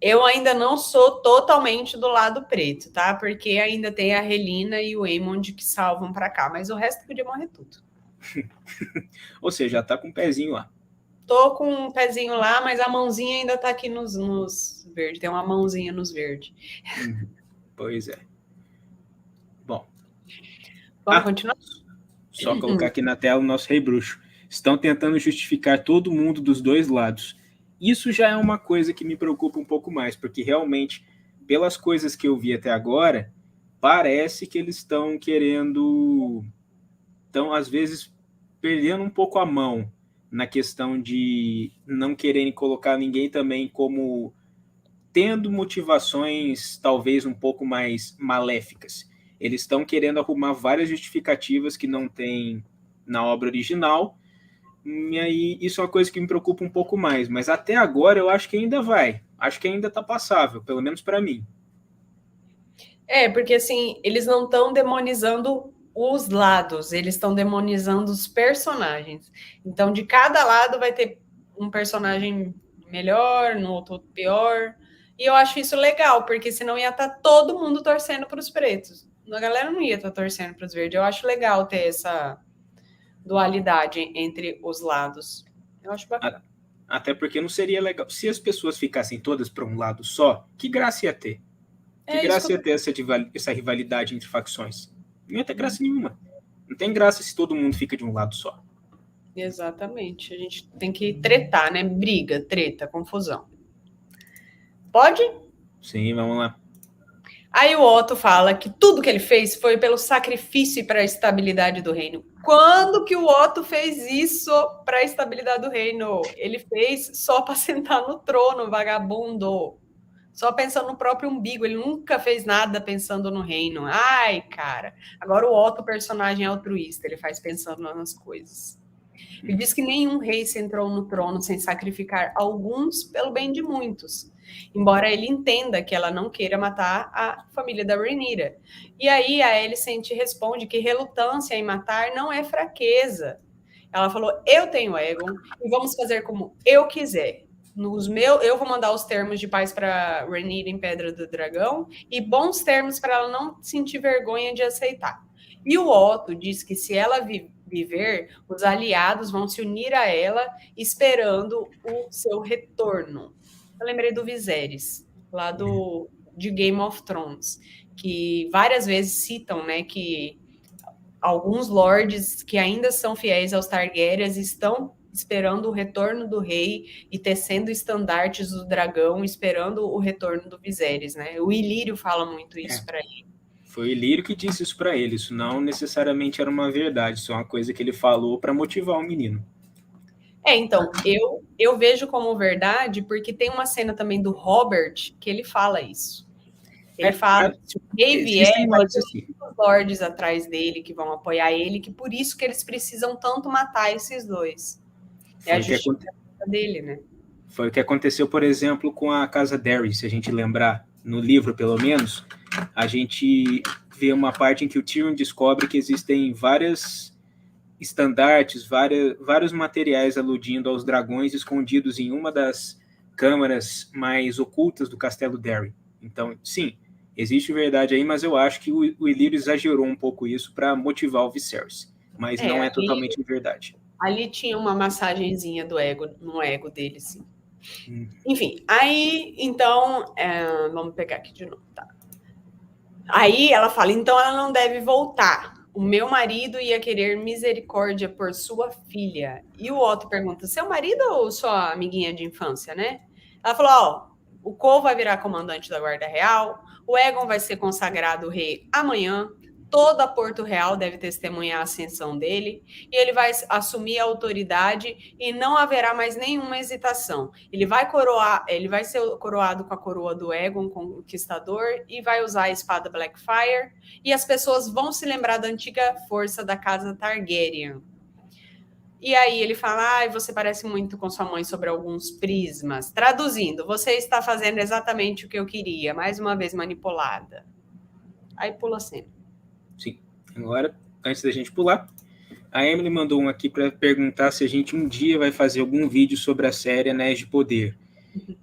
eu ainda não sou totalmente do lado preto, tá? Porque ainda tem a Relina e o Aemond que salvam pra cá, mas o resto podia morrer tudo. Ou seja, já tá com um pezinho lá. Tô com um pezinho lá, mas a mãozinha ainda tá aqui nos verdes. Tem uma mãozinha nos verdes. Pois é. Bom. Vamos continuar? Só colocar aqui na tela o nosso rei bruxo. Estão tentando justificar todo mundo dos dois lados. Isso já é uma coisa que me preocupa um pouco mais, porque realmente, pelas coisas que eu vi até agora, parece que eles estão querendo... Estão, às vezes, perdendo um pouco a mão na questão de não quererem colocar ninguém também como tendo motivações talvez um pouco mais maléficas. Eles estão querendo arrumar várias justificativas que não tem na obra original, e aí isso é uma coisa que me preocupa um pouco mais, mas até agora eu acho que ainda vai, acho que ainda está passável, pelo menos para mim. Porque assim, eles não estão demonizando os lados, eles estão demonizando os personagens. Então, de cada lado vai ter um personagem melhor, no outro pior. E eu acho isso legal, porque senão ia estar todo mundo torcendo para os pretos. A galera não ia estar torcendo para os verdes. Eu acho legal ter essa dualidade entre os lados. Eu acho bacana. Até porque não seria legal. Se as pessoas ficassem todas para um lado só, que graça ia ter? Que graça ia ter essa rivalidade entre facções? Não ia ter graça nenhuma. Não tem graça se todo mundo fica de um lado só. Exatamente. A gente tem que tretar, né? Briga, treta, confusão. Pode? Sim, vamos lá. Aí o Otto fala que tudo que ele fez foi pelo sacrifício e para a estabilidade do reino. Quando que o Otto fez isso para a estabilidade do reino? Ele fez só para sentar no trono, vagabundo. Só pensando no próprio umbigo. Ele nunca fez nada pensando no reino. Ai, cara. Agora o Otto, personagem altruísta, ele faz pensando nas coisas. Ele diz que nenhum rei se entrou no trono sem sacrificar alguns pelo bem de muitos. Embora ele entenda que ela não queira matar a família da Rhaenyra. E aí a Alicent responde que relutância em matar não é fraqueza. Ela falou, eu tenho Aegon e vamos fazer como eu quiser. Eu vou mandar os termos de paz para Rhaenyra em Pedra do Dragão e bons termos para ela não sentir vergonha de aceitar. E o Otto diz que se ela viver, os aliados vão se unir a ela esperando o seu retorno. Eu lembrei do Viserys, lá de Game of Thrones, que várias vezes citam, né, que alguns lords que ainda são fiéis aos Targaryens estão esperando o retorno do rei e tecendo estandartes do dragão, esperando o retorno do Viserys, né? O Ilírio fala muito isso para ele. Foi o Ilírio que disse isso para ele. Isso não necessariamente era uma verdade, isso é uma coisa que ele falou para motivar o menino. Então, eu vejo como verdade porque tem uma cena também do Robert que ele fala isso. Ele fala que se o rei vier, vai ter muitos lords atrás dele que vão apoiar ele, que por isso que eles precisam tanto matar esses dois. É a justiça dele, né? Foi o que aconteceu, por exemplo, com a Casa Darry, se a gente lembrar, no livro, pelo menos, a gente vê uma parte em que o Tyrion descobre que existem vários estandartes, vários materiais aludindo aos dragões escondidos em uma das câmaras mais ocultas do Castelo Darry. Então, sim, existe verdade aí, mas eu acho que o Ilírio exagerou um pouco isso para motivar o Viserys. Mas não é totalmente verdade. Ali tinha uma massagenzinha do ego, no ego dele, sim. Enfim, aí, então, vamos pegar aqui de novo, tá? Aí ela fala, então ela não deve voltar. O meu marido ia querer misericórdia por sua filha. E o Otto pergunta, seu marido ou sua amiguinha de infância, né? Ela falou, ó, o Cole vai virar comandante da Guarda Real, o Aegon vai ser consagrado rei amanhã, toda Porto Real deve testemunhar a ascensão dele, e ele vai assumir a autoridade e não haverá mais nenhuma hesitação. Ele vai ser coroado com a coroa do Aegon Conquistador e vai usar a espada Blackfyre, e as pessoas vão se lembrar da antiga força da casa Targaryen. E aí ele fala, você parece muito com sua mãe sobre alguns prismas. Traduzindo, você está fazendo exatamente o que eu queria, mais uma vez manipulada. Aí pula a cena. Sim. Agora, antes da gente pular, a Emily mandou um aqui para perguntar se a gente um dia vai fazer algum vídeo sobre a série Anéis de Poder.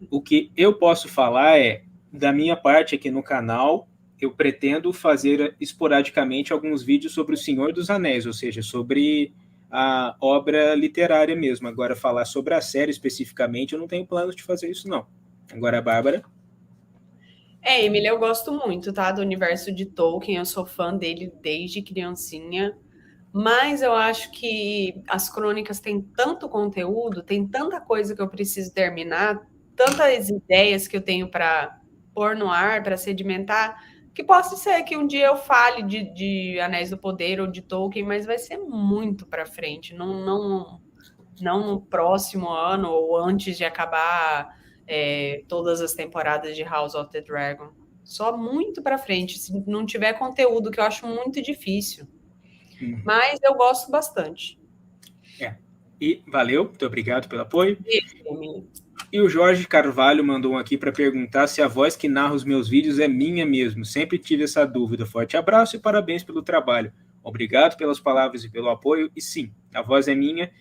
O que eu posso falar é, da minha parte aqui no canal, eu pretendo fazer esporadicamente alguns vídeos sobre o Senhor dos Anéis, ou seja, sobre a obra literária mesmo. Agora, falar sobre a série especificamente, eu não tenho plano de fazer isso, não. Agora, a Bárbara... Emily, eu gosto muito, tá, do universo de Tolkien, eu sou fã dele desde criancinha, mas eu acho que as crônicas têm tanto conteúdo, tem tanta coisa que eu preciso terminar, tantas ideias que eu tenho para pôr no ar, para sedimentar, que pode ser que um dia eu fale de Anéis do Poder ou de Tolkien, mas vai ser muito para frente, não no próximo ano ou antes de acabar todas as temporadas de House of the Dragon. Só muito para frente, se não tiver conteúdo, que eu acho muito difícil. Mas eu gosto bastante. E valeu, muito obrigado pelo apoio. E o Jorge Carvalho mandou um aqui para perguntar se a voz que narra os meus vídeos é minha mesmo. Sempre tive essa dúvida. Forte abraço e parabéns pelo trabalho. Obrigado pelas palavras e pelo apoio. E sim, a voz é minha.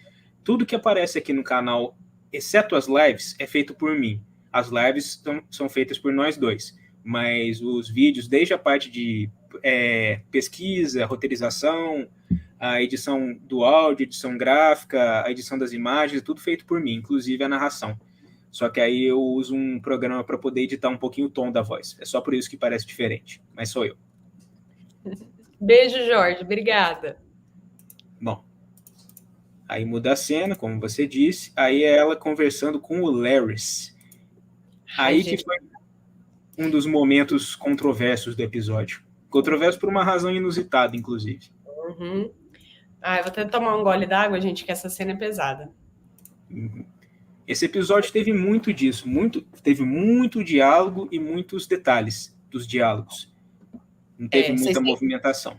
Tudo que aparece aqui no canal, exceto as lives, é feito por mim. As lives são feitas por nós dois. Mas os vídeos, desde a parte de pesquisa, roteirização, a edição do áudio, edição gráfica, a edição das imagens, tudo feito por mim, inclusive a narração. Só que aí eu uso um programa para poder editar um pouquinho o tom da voz. É só por isso que parece diferente, mas sou eu. Beijo, Jorge. Obrigada. Bom, aí muda a cena, como você disse. Aí é ela conversando com o Larys. Aí que foi... um dos momentos controversos do episódio. Controverso por uma razão inusitada, inclusive. Uhum. Eu vou tentar tomar um gole d'água, gente, que essa cena é pesada. Esse episódio teve muito disso, teve muito diálogo e muitos detalhes dos diálogos. Não teve muita movimentação.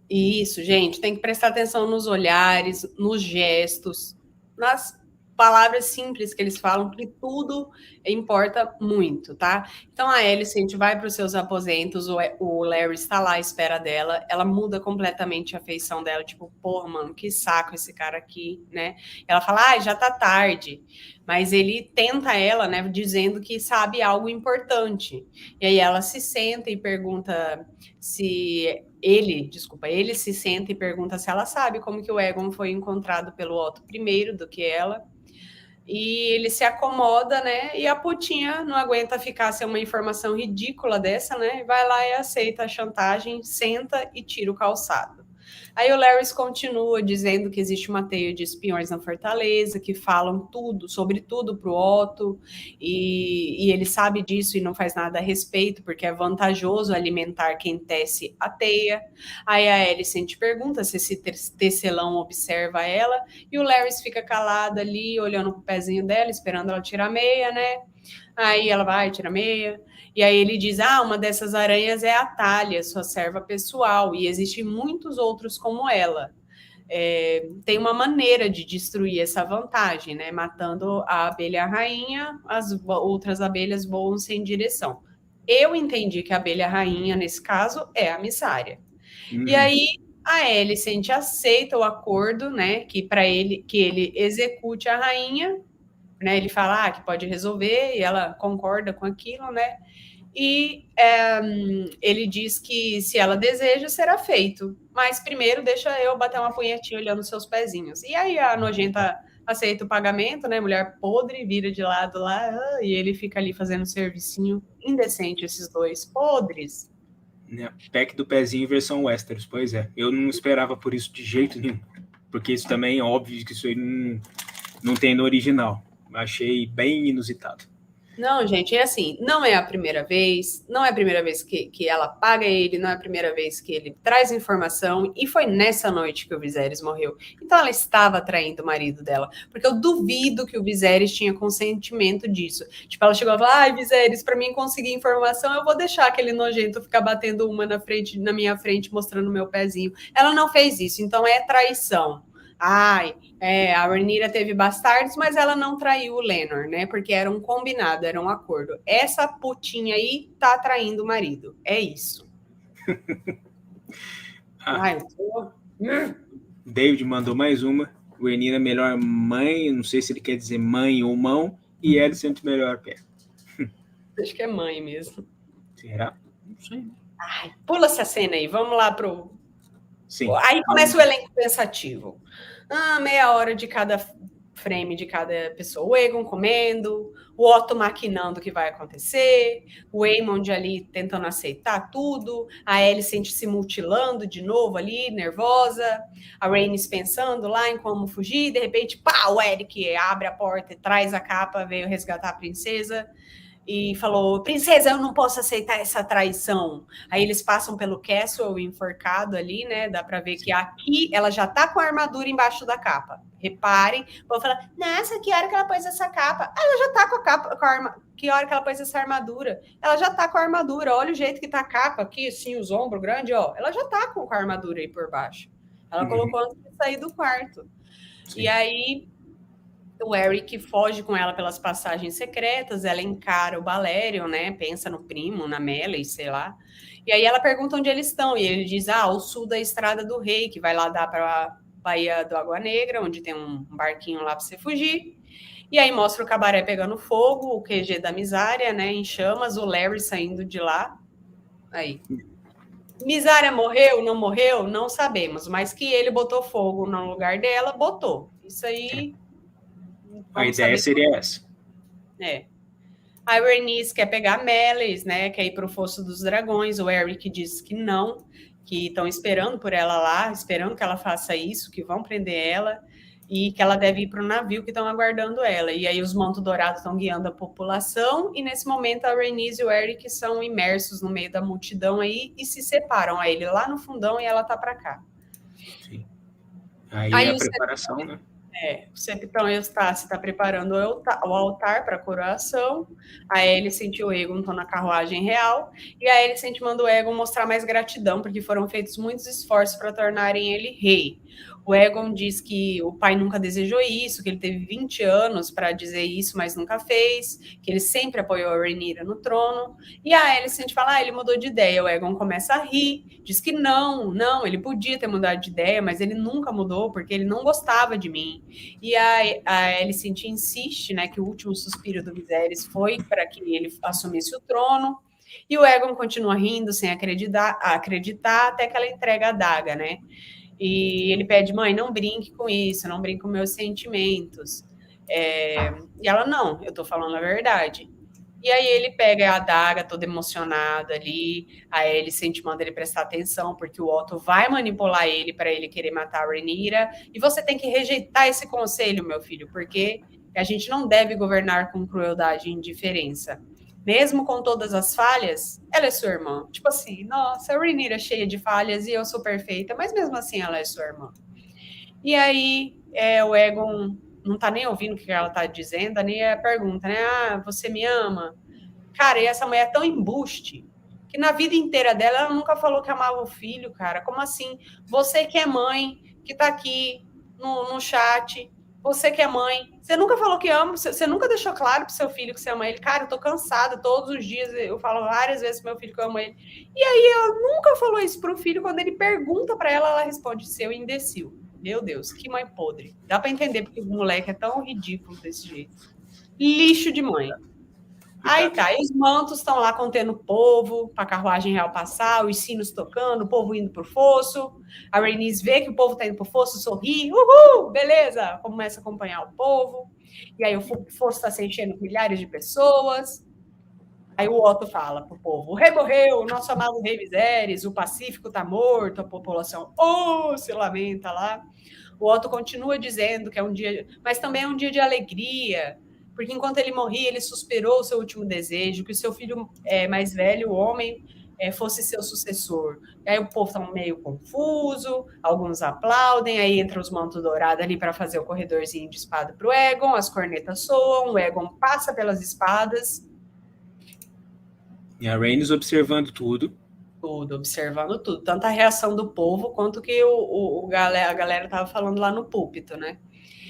Isso, gente, tem que prestar atenção nos olhares, nos gestos, nas palavras simples que eles falam, porque tudo importa muito, tá? Então a Alicent vai para os seus aposentos, o Larry está lá à espera dela, ela muda completamente a feição dela, tipo, porra, mano, que saco esse cara aqui, né? Ela fala, já tá tarde, mas ele tenta ela, né, dizendo que sabe algo importante. E aí ela se senta e pergunta se... Ele se senta e pergunta se ela sabe como que o Egon foi encontrado pelo Otto primeiro do que ela. E ele se acomoda, né? E a putinha não aguenta ficar sem uma informação ridícula dessa, né? Vai lá e aceita a chantagem, senta e tira o calçado. Aí o Larry continua dizendo que existe uma teia de espiões na fortaleza, que falam tudo, sobre tudo para o Otto, e ele sabe disso e não faz nada a respeito, porque é vantajoso alimentar quem tece a teia. Aí a Alicent pergunta se esse tecelão observa ela, e o Larry fica calado ali, olhando pro pezinho dela, esperando ela tirar a meia, né? Aí ela vai, tira a meia. E aí ele diz, uma dessas aranhas é a Thalia, sua serva pessoal, e existem muitos outros como ela. Tem uma maneira de destruir essa vantagem, né? Matando a abelha rainha, as outras abelhas voam sem direção. Eu entendi que a abelha rainha, nesse caso, é a Missária. E aí a Alicent aceita o acordo, né? Que ele execute a rainha, né? Ele fala que pode resolver e ela concorda com aquilo, né? E ele diz que se ela deseja, será feito. Mas primeiro deixa eu bater uma punhetinha olhando seus pezinhos. E aí a nojenta aceita o pagamento, né? Mulher podre, vira de lado lá, e ele fica ali fazendo um servicinho indecente, esses dois podres. Pack do pezinho versão Westeros, pois é. Eu não esperava por isso de jeito nenhum. Porque isso também é óbvio que isso aí não tem no original. Achei bem inusitado. Não, gente, é assim, não é a primeira vez que ela paga ele, não é a primeira vez que ele traz informação, e foi nessa noite que o Viserys morreu. Então ela estava traindo o marido dela, porque eu duvido que o Viserys tinha consentimento disso. Tipo, ela chegou e falou, Viserys, para mim conseguir informação, eu vou deixar aquele nojento ficar batendo uma na minha frente, mostrando o meu pezinho. Ela não fez isso, então é traição. A Rhaenyra teve bastardos, mas ela não traiu o Laenor, né? Porque era um combinado, era um acordo. Essa putinha aí tá traindo o marido. É isso. David mandou mais uma. Rhaenyra melhor mãe, não sei se ele quer dizer mãe ou mão, e Alicent melhor pé. Acho que é mãe mesmo. Será? Não sei. Pula essa cena aí, vamos lá pro... Sim. Aí começa o elenco pensativo. Meia hora de cada frame de cada pessoa. O Aegon comendo, o Otto maquinando o que vai acontecer, o Aemond ali tentando aceitar tudo, a Alicent se mutilando de novo ali, nervosa, a Rhaenys pensando lá em como fugir, de repente, o Eric abre a porta e traz a capa, veio resgatar a princesa, e falou, princesa, eu não posso aceitar essa traição. Aí eles passam pelo Castle enforcado ali, né? Dá pra ver que aqui ela já tá com a armadura embaixo da capa. Reparem, vou falar, nossa, que hora que ela pôs essa capa? Ela já tá com a capa, que hora que ela pôs essa armadura? Ela já tá com a armadura, olha o jeito que tá a capa aqui, assim, os ombros grandes, ó. Ela já tá com a armadura aí por baixo. Ela colocou antes de sair do quarto. Sim. E aí... o Eric foge com ela pelas passagens secretas, ela encara o Balerion, né? Pensa no primo, na Melee, sei lá. E aí ela pergunta onde eles estão, e ele diz, ao sul da Estrada do Rei, que vai lá dar para a Baía do Água Negra, onde tem um barquinho lá para você fugir. E aí mostra o cabaré pegando fogo, o QG da Missária, né? Em chamas, o Larry saindo de lá. Aí. Missária morreu, não morreu? Não sabemos, mas que ele botou fogo no lugar dela, botou. Isso aí... a ideia seria essa. A Rhaenys quer pegar a Meleys, né? Quer ir para o Fosso dos Dragões. O Eric diz que não, que estão esperando por ela lá, esperando que ela faça isso, que vão prender ela. e que ela deve ir para o navio que estão aguardando ela. E aí os Mantos Dourados estão guiando a população, e nesse momento a Rhaenys e o Eric são imersos no meio da multidão aí e se separam. Aí ele lá no fundão e ela tá para cá. Sim. Aí a preparação, né? O Septão Eustácio está preparando o altar para a coroação. A Alicent e o Aegon estão na carruagem real. E a Alicent manda o Aegon mostrar mais gratidão, porque foram feitos muitos esforços para tornarem ele rei. O Aegon diz que o pai nunca desejou isso, que ele teve 20 anos para dizer isso, mas nunca fez, que ele sempre apoiou a Rhaenyra no trono. E a Alicent fala, ele mudou de ideia. O Aegon começa a rir, diz que não, ele podia ter mudado de ideia, mas ele nunca mudou, porque ele não gostava de mim. E a Alicent insiste, né, que o último suspiro do Viserys foi para que ele assumisse o trono. E o Aegon continua rindo, sem acreditar, até que ela entrega a adaga, né? E ele pede, mãe, não brinque com isso, não brinque com meus sentimentos. E ela, não, eu tô falando a verdade. E aí ele pega a adaga toda emocionada ali, aí ele manda ele prestar atenção, porque o Otto vai manipular ele para ele querer matar a Rhaenyra, e você tem que rejeitar esse conselho, meu filho, porque a gente não deve governar com crueldade e indiferença. Mesmo com todas as falhas, ela é sua irmã. Tipo assim, nossa, a Rhaenyra é cheia de falhas e eu sou perfeita, mas mesmo assim ela é sua irmã. E aí o Aegon não tá nem ouvindo o que ela tá dizendo, nem a pergunta, né? Ah, você me ama? Cara, e essa mulher é tão embuste que na vida inteira dela ela nunca falou que amava o filho, cara. Como assim? Você que é mãe, que tá aqui no chat, você que é mãe, você nunca falou que ama, você nunca deixou claro pro seu filho que você ama ele. Cara, eu tô cansada, todos os dias eu falo várias vezes pro meu filho que eu amo ele. E aí ela nunca falou isso pro filho, quando ele pergunta pra ela, ela responde, seu imbecil. Meu Deus, que mãe podre. Dá pra entender porque o moleque é tão ridículo desse jeito. Lixo de mãe. Aí tá, e os mantos estão lá contendo o povo, para a carruagem real passar, os sinos tocando, o povo indo pro fosso. A Rhaenys vê que o povo tá indo pro fosso, sorri, uhul, beleza, começa a acompanhar o povo. E aí o fosso está se enchendo com milhares de pessoas. Aí o Otto fala pro povo, o rei morreu, o nosso amado rei Viserys, o Pacífico tá morto, a população, se lamenta lá. O Otto continua dizendo que é um dia, mas também é um dia de alegria, porque enquanto ele morria, ele suspirou o seu último desejo, que o seu filho mais velho, o homem, fosse seu sucessor. E aí o povo está meio confuso, alguns aplaudem, aí entra os Mantos Dourados ali para fazer o corredorzinho de espada para o Aegon, as cornetas soam, o Aegon passa pelas espadas. E a Rhaenys observando tudo. Observando tudo, tanto a reação do povo quanto que a galera estava falando lá no púlpito, né?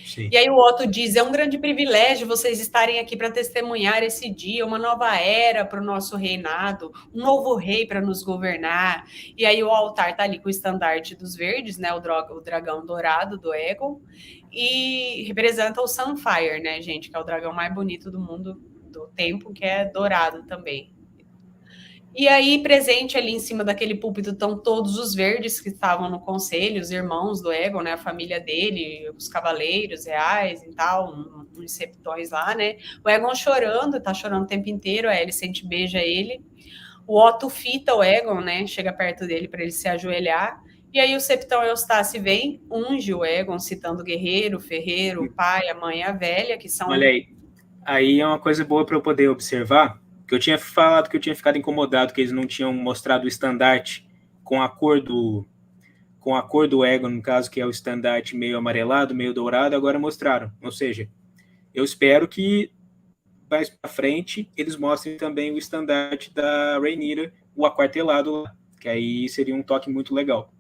Sim. E aí o Otto diz, é um grande privilégio vocês estarem aqui para testemunhar esse dia, uma nova era para o nosso reinado, um novo rei para nos governar. E aí o altar tá ali com o estandarte dos verdes, né, o dragão dourado do Aegon, e representa o Sunfire, né, gente, que é o dragão mais bonito do mundo do tempo, que é dourado também. E aí, presente ali em cima daquele púlpito, estão todos os verdes que estavam no conselho, os irmãos do Aegon, né, a família dele, os cavaleiros reais e tal, uns septões lá, né? O Aegon chorando, tá chorando o tempo inteiro, a Alicent beija ele. O Otto fita o Aegon, né, chega perto dele para ele se ajoelhar. E aí o septão Eustácio vem, unge o Aegon, citando o guerreiro, o ferreiro, o pai, a mãe e a velha, que são... Olha aí é uma coisa boa para eu poder observar, que eu tinha falado que eu tinha ficado incomodado que eles não tinham mostrado o estandarte com a cor do Aegon, no caso, que é o estandarte meio amarelado, meio dourado, agora mostraram. Ou seja, eu espero que mais para frente eles mostrem também o estandarte da Rhaenyra, o aquartelado lá, que aí seria um toque muito legal.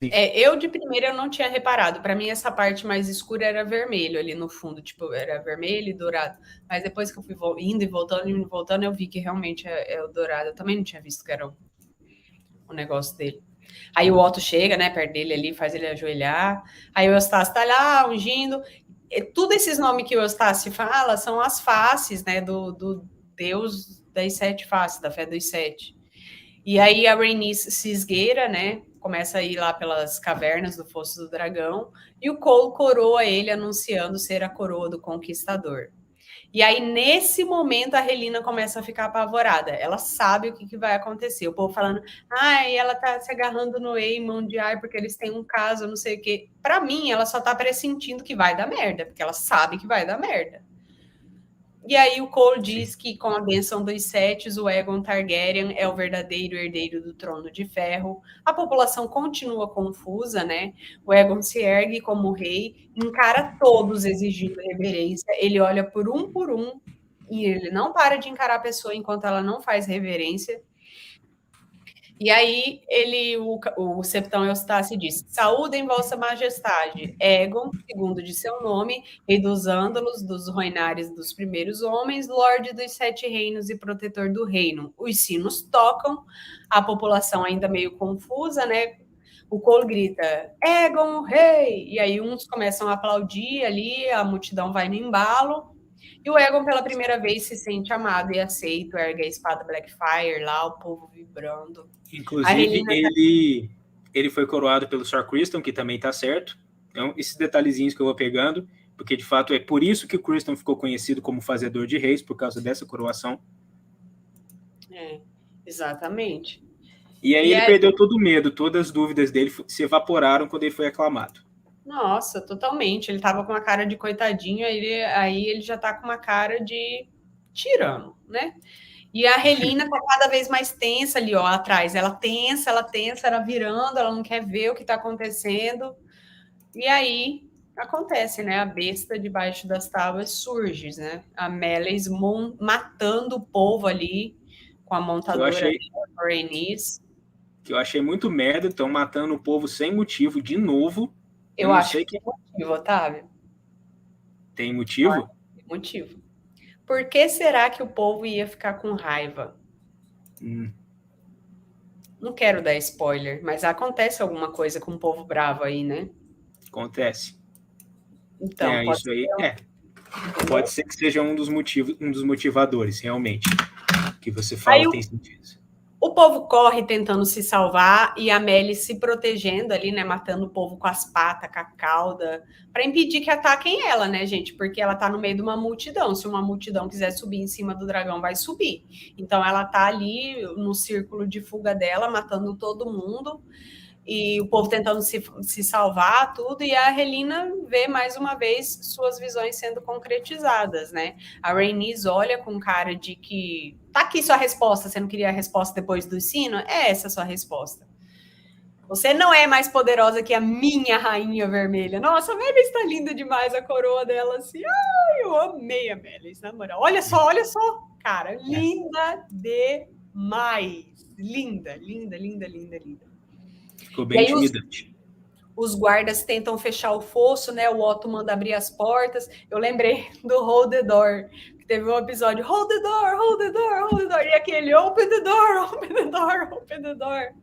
Eu de primeira eu não tinha reparado. Para mim, essa parte mais escura era vermelho ali no fundo, tipo, era vermelho e dourado. Mas depois que eu fui indo e voltando, eu vi que realmente é o dourado. Eu também não tinha visto que era o negócio dele. Aí o Otto chega, né, perto dele ali, faz ele ajoelhar. Aí o Eustácio tá lá, ungindo. Tudo esses nomes que o Eustácio fala são as faces, né, do Deus das 7 faces, da fé dos 7. E aí a Rhaenys se esgueira, né, começa a ir lá pelas cavernas do Fosso do Dragão, e o Cole coroa ele, anunciando ser a coroa do Conquistador. E aí, nesse momento, a Relina começa a ficar apavorada. Ela sabe o que vai acontecer. O povo falando, ai, ela tá se agarrando no Aemon de ai, porque eles têm um caso, não sei o quê. Pra mim, ela só tá pressentindo que vai dar merda, porque ela sabe que vai dar merda. E aí o Cole diz que com a bênção dos Setes, o Aegon Targaryen é o verdadeiro herdeiro do Trono de Ferro. A população continua confusa, né? O Aegon se ergue como rei, encara todos exigindo reverência. Ele olha por um, e ele não para de encarar a pessoa enquanto ela não faz reverência. E aí o Septão Eustácio diz: saúdem vossa majestade, Egon, segundo de seu nome, rei dos Ândalos, dos Roinares dos primeiros homens, lorde dos sete reinos e protetor do reino. Os sinos tocam, a população ainda meio confusa, né? O Cole grita, Egon, rei! E aí uns começam a aplaudir ali, a multidão vai no embalo. E o Egon, pela primeira vez, se sente amado e aceito, ergue a espada Blackfyre lá, o povo vibrando. Inclusive, ele foi coroado pelo Sir Criston, que também tá certo. Então, esses detalhezinhos que eu vou pegando, porque de fato é por isso que o Criston ficou conhecido como Fazedor de Reis, por causa dessa coroação. É, exatamente. E aí ele perdeu todo o medo, todas as dúvidas dele se evaporaram quando ele foi aclamado. Nossa, totalmente. Ele tava com uma cara de coitadinho, aí ele já tá com uma cara de tirano, né? E a Relina tá cada vez mais tensa ali, ó, atrás. Ela tensa, ela virando, ela não quer ver o que tá acontecendo. E aí acontece, né? A besta debaixo das tábuas surge, né? A Meleys matando o povo ali com a montadora da Rhaenys. Que eu achei muito merda, estão matando o povo sem motivo de novo. Eu acho que tem motivo, Otávio. Tem motivo? Tem motivo. Por que será que o povo ia ficar com raiva? Não quero dar spoiler, mas acontece alguma coisa com o povo bravo aí, né? Acontece. Então, isso aí pode ser que seja um dos motivos, um dos motivadores, realmente. Que você fala aí, tem sentido. O povo corre tentando se salvar e a Mele se protegendo ali, né? Matando o povo com as patas, com a cauda, para impedir que ataquem ela, né, gente? Porque ela tá no meio de uma multidão. Se uma multidão quiser subir em cima do dragão, vai subir. Então ela tá ali no círculo de fuga dela, matando todo mundo. E o povo tentando se salvar, tudo, e a Relina vê mais uma vez suas visões sendo concretizadas, né? A Rhaenys olha com cara de que tá aqui sua resposta, você não queria a resposta depois do sino? É essa a sua resposta. Você não é mais poderosa que a minha rainha vermelha. Nossa, a Meleys tá linda demais, a coroa dela, assim. Ai, eu amei a Meleys, na moral. Olha só, cara, linda demais. Linda, linda, linda, linda, linda. Ficou bem intimidante. Os guardas tentam fechar o fosso, né? O Otto manda abrir as portas. Eu lembrei do Hold the Door, que teve um episódio Hold the door, hold the door, hold the door. E aquele Open the door, open the door, open the door.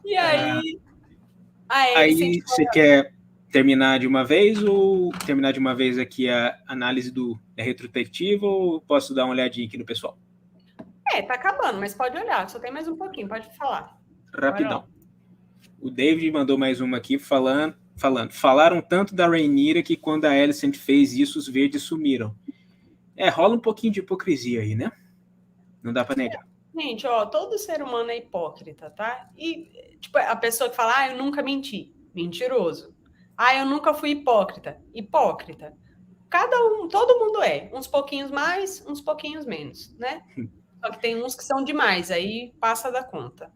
E aí... Aí você quer terminar de uma vez ou terminar de uma vez aqui a análise da retrospectiva ou posso dar uma olhadinha aqui no pessoal? Tá acabando, mas pode olhar. Só tem mais um pouquinho, pode falar. Rapidão. O David mandou mais uma aqui falando. Falaram tanto da Rhaenyra que quando a Alicent fez isso, os verdes sumiram. Rola um pouquinho de hipocrisia aí, né? Não dá pra negar. Gente, ó, todo ser humano é hipócrita, tá? E, tipo, a pessoa que fala, eu nunca menti. Mentiroso. Eu nunca fui hipócrita. Hipócrita. Cada um, todo mundo é. Uns pouquinhos mais, uns pouquinhos menos, né? Só que tem uns que são demais, aí passa da conta.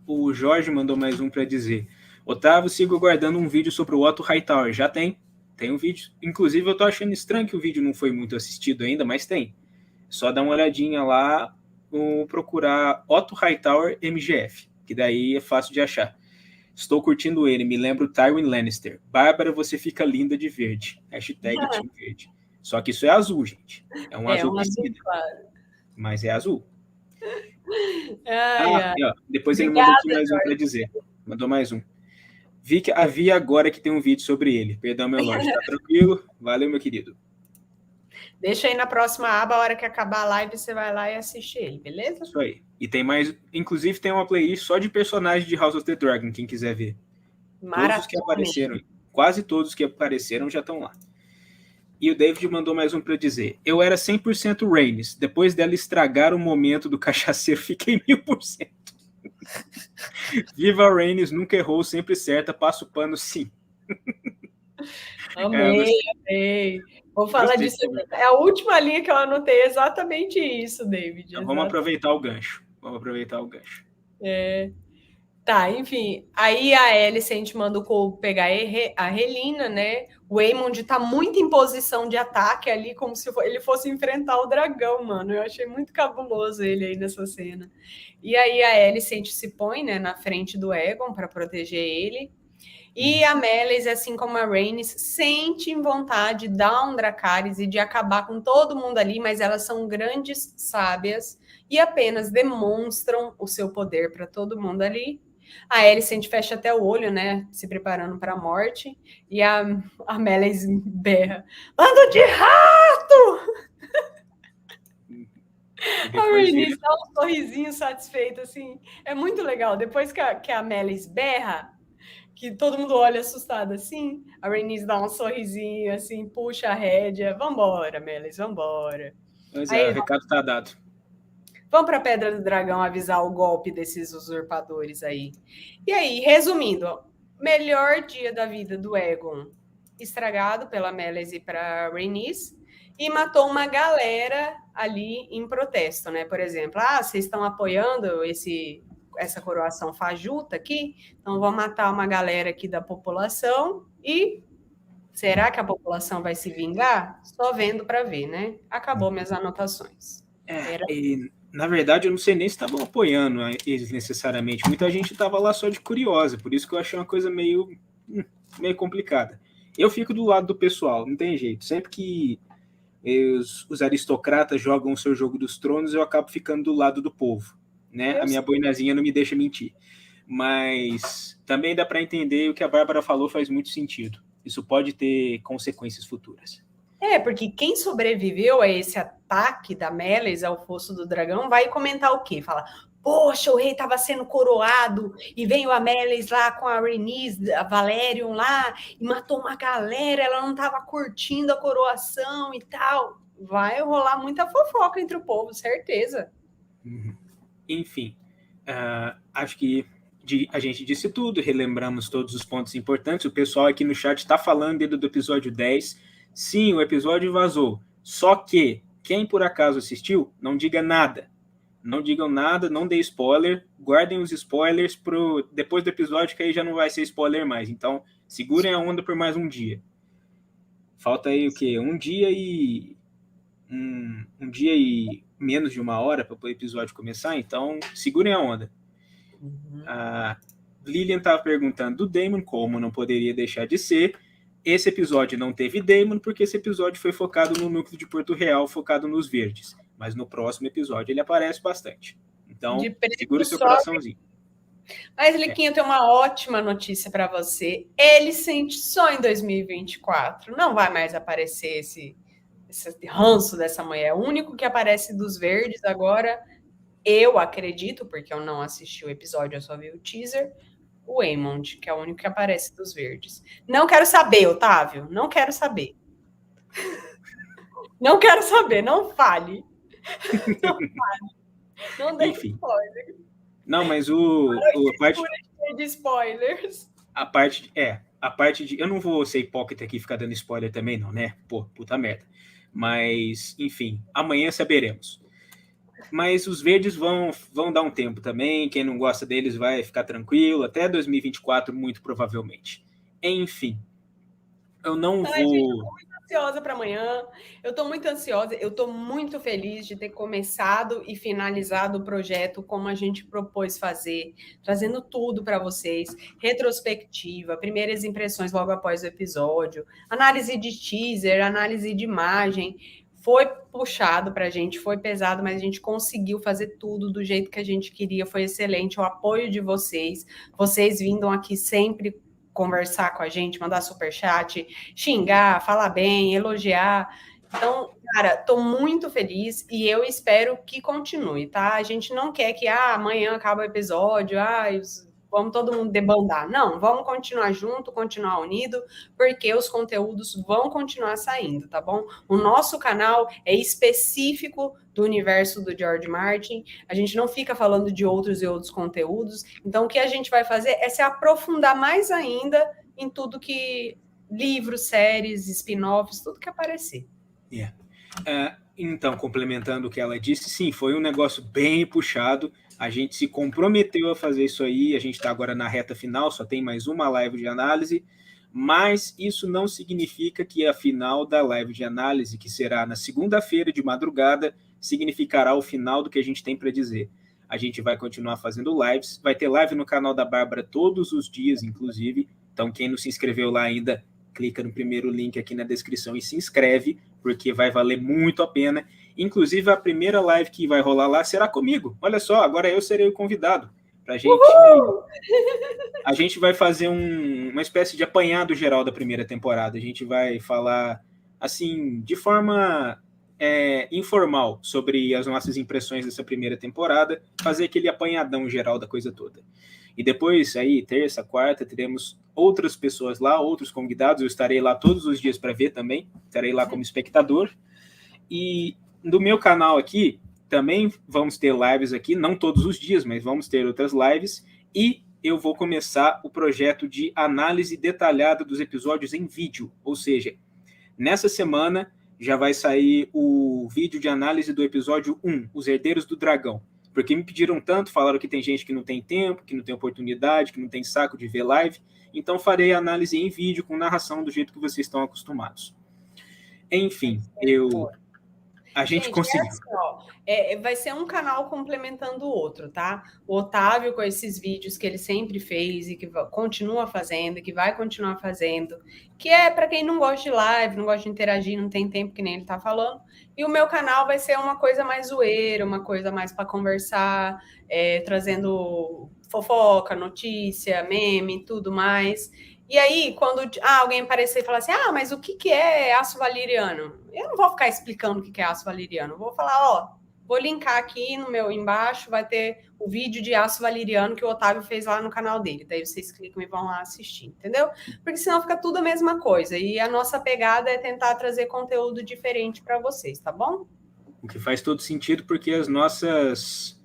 O Jorge mandou mais um para dizer. Otávio, sigo guardando um vídeo sobre o Otto Hightower. Já tem um vídeo. Inclusive, eu tô achando estranho que o vídeo não foi muito assistido ainda, mas tem. Só dá uma olhadinha lá, procurar Otto Hightower MGF, que daí é fácil de achar. Estou curtindo ele, me lembro Tywin Lannister. Bárbara, você fica linda de verde. Hashtag Team Verde. Só que isso é azul, gente. É um azul piscina. Claro. Mas é azul. Ó, depois ele mandou aqui mais um para dizer. Mandou mais um. Vi que havia agora que tem um vídeo sobre ele. Perdão, meu Lorde. Tá tranquilo? Valeu, meu querido. Deixa aí na próxima aba, a hora que acabar a live, você vai lá e assiste ele, beleza? Isso aí. E tem mais... Inclusive, tem uma playlist só de personagens de House of the Dragon, quem quiser ver. Todos os que apareceram, quase todos que apareceram já estão lá. E o David mandou mais um para dizer: eu era 100% Rhaenys. Depois dela estragar o momento do cachaceiro, fiquei 1000%. Viva a Rhaenys, nunca errou, sempre certa, passa o pano sim. Amei. Vou falar disso. É a última linha que eu anotei exatamente isso, David. Então, vamos aproveitar o gancho. Tá, enfim. Aí a Alicent manda o Cole pegar a Relina, né? O Aemond tá muito em posição de ataque ali, como se ele fosse enfrentar o dragão, mano. Eu achei muito cabuloso ele aí nessa cena. E aí a Alicent se põe, né, na frente do Aegon para proteger ele. E a Meleys, assim como a Rhaenys, sente vontade de dar um Dracarys e de acabar com todo mundo ali, mas elas são grandes sábias e apenas demonstram o seu poder para todo mundo ali. A Alicent fecha até o olho, né, se preparando para a morte, e a Meleys berra: bando de rato! A Rhaenys dá um sorrisinho satisfeito, assim. É muito legal. Depois que a Meleys berra, que todo mundo olha assustado assim, a Rhaenys dá um sorrisinho, assim, puxa a rédea. Vambora, Meleys, vambora. Pois é, o recado tá dado. Vamos para a Pedra do Dragão avisar o golpe desses usurpadores aí. E aí, resumindo, melhor dia da vida do Aegon, estragado pela Meleys e para Rhaenys, e matou uma galera ali em protesto, né? Por exemplo, vocês estão apoiando essa coroação fajuta aqui, então vou matar uma galera aqui da população e será que a população vai se vingar? Só vendo para ver, né? Acabou minhas anotações. Na verdade, eu não sei nem se estavam apoiando eles necessariamente. Muita gente estava lá só de curiosa, por isso que eu achei uma coisa meio complicada. Eu fico do lado do pessoal, não tem jeito. Sempre que os aristocratas jogam o seu jogo dos tronos, eu acabo ficando do lado do povo, né? A minha boinazinha não me deixa mentir. Mas também dá para entender o que a Bárbara falou, faz muito sentido. Isso pode ter consequências futuras. Porque quem sobreviveu a esse ataque da Meleys ao Fosso do Dragão vai comentar o quê? Fala, poxa, o rei estava sendo coroado e veio a Meleys lá com a Rhaenys, a Valerion lá e matou uma galera, ela não estava curtindo a coroação e tal. Vai rolar muita fofoca entre o povo, certeza. Enfim, acho que a gente disse tudo, relembramos todos os pontos importantes. O pessoal aqui no chat está falando dentro do episódio 10. Sim, o episódio vazou. Só que, quem por acaso assistiu, não diga nada. Não digam nada, não dê spoiler. Guardem os spoilers depois do episódio, que aí já não vai ser spoiler mais. Então, segurem a onda por mais um dia. Falta aí o quê? Um dia e menos de uma hora para o episódio começar. Então, segurem a onda. A Lilian estava perguntando do Daemon, como não poderia deixar de ser. Esse episódio não teve Daemon, porque esse episódio foi focado no núcleo de Porto Real, focado nos verdes. Mas no próximo episódio ele aparece bastante. Então, segura seu coraçãozinho. Mas, Liquinho, tem uma ótima notícia para você. Alicent só em 2024. Não vai mais aparecer esse ranço dessa mulher. O único que aparece dos verdes agora, eu acredito, porque eu não assisti o episódio, eu só vi o teaser, o Aemond, que é o único que aparece dos verdes. Não quero saber, Otávio. Não quero saber. Não quero saber. Não fale. Não fale. Não dê spoiler. Não, mas a parte de spoilers. A parte de... Eu não vou ser hipócrita aqui e ficar dando spoiler também, não, né? Pô, puta merda. Mas, enfim, amanhã saberemos. Mas os verdes vão dar um tempo também. Quem não gosta deles vai ficar tranquilo. Até 2024, muito provavelmente. Enfim, eu não vou... Gente, eu tô muito ansiosa para amanhã. Eu tô muito ansiosa. Eu tô muito feliz de ter começado e finalizado o projeto como a gente propôs fazer, trazendo tudo para vocês. Retrospectiva, primeiras impressões logo após o episódio, análise de teaser, análise de imagem. Foi puxado para a gente, foi pesado, mas a gente conseguiu fazer tudo do jeito que a gente queria. Foi excelente o apoio de vocês. Vocês vindo aqui sempre conversar com a gente, mandar superchat, xingar, falar bem, elogiar. Então, cara, tô muito feliz e eu espero que continue, tá? A gente não quer que amanhã acaba o episódio, vamos todo mundo debandar. Não, vamos continuar junto, continuar unido, porque os conteúdos vão continuar saindo, tá bom? O nosso canal é específico do universo do George Martin, a gente não fica falando de outros e outros conteúdos, então o que a gente vai fazer é se aprofundar mais ainda em tudo que... livros, séries, spin-offs, tudo que aparecer. Então, complementando o que ela disse, sim, foi um negócio bem puxado, a gente se comprometeu a fazer isso aí, a gente está agora na reta final, só tem mais uma live de análise, mas isso não significa que a final da live de análise, que será na segunda-feira de madrugada, significará o final do que a gente tem para dizer. A gente vai continuar fazendo lives, vai ter live no canal da Bárbara todos os dias, inclusive, então quem não se inscreveu lá ainda, clica no primeiro link aqui na descrição e se inscreve, porque vai valer muito a pena. Inclusive, a primeira live que vai rolar lá será comigo. Olha só, agora eu serei o convidado. Pra gente, a gente vai fazer uma espécie de apanhado geral da primeira temporada. A gente vai falar, assim, de forma informal sobre as nossas impressões dessa primeira temporada, fazer aquele apanhadão geral da coisa toda. E depois, aí, terça, quarta, teremos outras pessoas lá, outros convidados. Eu estarei lá todos os dias para ver também. Estarei lá como espectador. E no meu canal aqui, também vamos ter lives aqui, não todos os dias, mas vamos ter outras lives. E eu vou começar o projeto de análise detalhada dos episódios em vídeo. Ou seja, nessa semana já vai sair o vídeo de análise do episódio 1, Os Herdeiros do Dragão. Porque me pediram tanto, falaram que tem gente que não tem tempo, que não tem oportunidade, que não tem saco de ver live. Então farei a análise em vídeo com narração do jeito que vocês estão acostumados. Enfim, a gente conseguiu. Vai ser um canal complementando o outro, tá? O Otávio com esses vídeos que ele sempre fez e que continua fazendo, que vai continuar fazendo, que é para quem não gosta de live, não gosta de interagir, não tem tempo, que nem ele tá falando. E o meu canal vai ser uma coisa mais zoeira, uma coisa mais para conversar, trazendo fofoca, notícia, meme, tudo mais. E aí, quando alguém aparecer e falar assim, mas o que é aço valeriano? Eu não vou ficar explicando o que é aço valeriano. Eu vou falar, vou linkar aqui no meu embaixo, vai ter o vídeo de aço valeriano que o Otávio fez lá no canal dele. Daí vocês clicam e vão lá assistir, entendeu? Porque senão fica tudo a mesma coisa. E a nossa pegada é tentar trazer conteúdo diferente para vocês, tá bom? O que faz todo sentido, porque os nossos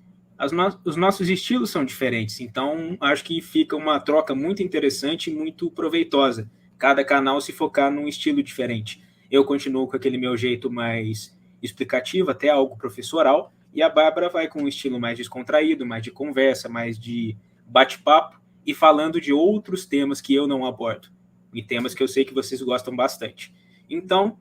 estilos são diferentes, então acho que fica uma troca muito interessante e muito proveitosa. Cada canal se focar num estilo diferente. Eu continuo com aquele meu jeito mais explicativo, até algo professoral, e a Bárbara vai com um estilo mais descontraído, mais de conversa, mais de bate-papo, e falando de outros temas que eu não abordo, e temas que eu sei que vocês gostam bastante. Então,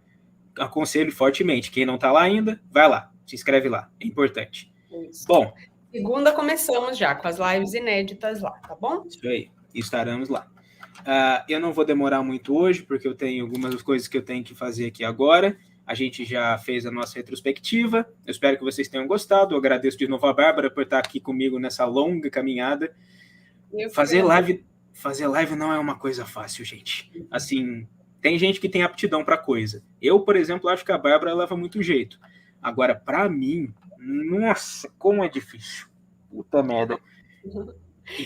aconselho fortemente, quem não está lá ainda, vai lá, se inscreve lá, é importante. Isso. Bom, segunda começamos já com as lives inéditas lá, tá bom? Isso aí, estaremos lá. Eu não vou demorar muito hoje, porque eu tenho algumas coisas que eu tenho que fazer aqui agora. A gente já fez a nossa retrospectiva. Eu espero que vocês tenham gostado. Eu agradeço de novo a Bárbara por estar aqui comigo nessa longa caminhada. Fazer live não é uma coisa fácil, gente. Assim, tem gente que tem aptidão para coisa. Eu, por exemplo, acho que a Bárbara leva muito jeito. Agora, para mim, nossa, como é difícil. Puta merda.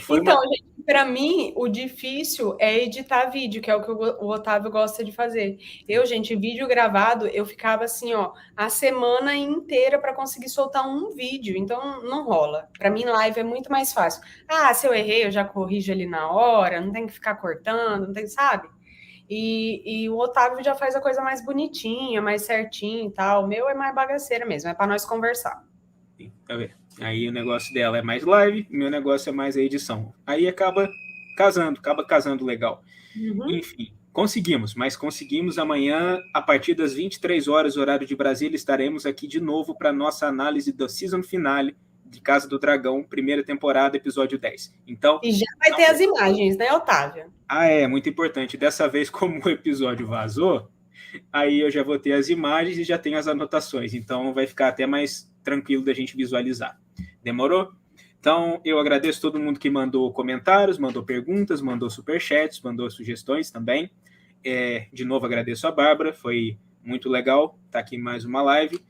Então, gente, para mim, o difícil é editar vídeo, que é o que o Otávio gosta de fazer. Gente, vídeo gravado, eu ficava assim, a semana inteira para conseguir soltar um vídeo. Então, não rola. Para mim, live é muito mais fácil. Se eu errei, eu já corrijo ali na hora, não tem que ficar cortando, não tem, sabe? E o Otávio já faz a coisa mais bonitinha, mais certinha e tal. O meu é mais bagaceira mesmo, é para nós conversar. Sim, tá vendo? Aí o negócio dela é mais live, meu negócio é mais a edição. Aí acaba casando legal. Uhum. Enfim, conseguimos amanhã, a partir das 23 horas, horário de Brasília, estaremos aqui de novo para nossa análise do season finale de Casa do Dragão, primeira temporada, episódio 10. Então, e já vai ter as imagens, né, Otávio? Muito importante. Dessa vez, como o episódio vazou, aí eu já vou ter as imagens e já tenho as anotações. Então, vai ficar até mais tranquilo da gente visualizar. Demorou? Então, eu agradeço todo mundo que mandou comentários, mandou perguntas, mandou superchats, mandou sugestões também. De novo, agradeço a Bárbara, foi muito legal estar aqui em mais uma live.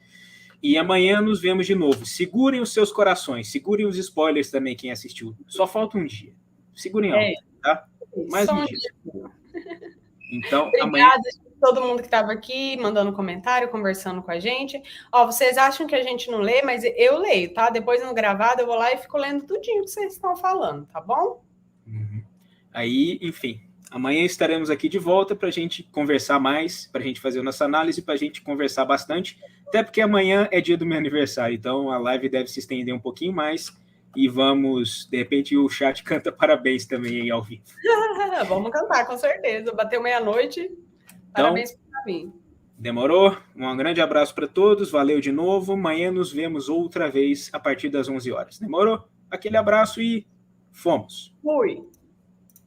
E amanhã nos vemos de novo. Segurem os seus corações, segurem os spoilers também, quem assistiu. Só falta um dia. Segurem a onda, tá? Mais um dia. Então, amanhã... Obrigada a todo mundo que estava aqui, mandando comentário, conversando com a gente. Ó, vocês acham que a gente não lê, mas eu leio, tá? Depois no gravado eu vou lá e fico lendo tudinho que vocês estão falando, tá bom? Aí, enfim, amanhã estaremos aqui de volta para a gente conversar mais, para a gente fazer a nossa análise, para a gente conversar bastante, até porque amanhã é dia do meu aniversário, então a live deve se estender um pouquinho mais e vamos, de repente o chat canta parabéns também aí ao vivo. Vamos cantar, com certeza. Bateu meia-noite, parabéns para mim. Demorou? Um grande abraço para todos, valeu de novo, amanhã nos vemos outra vez a partir das 11 horas. Demorou? Aquele abraço e fomos! Fui!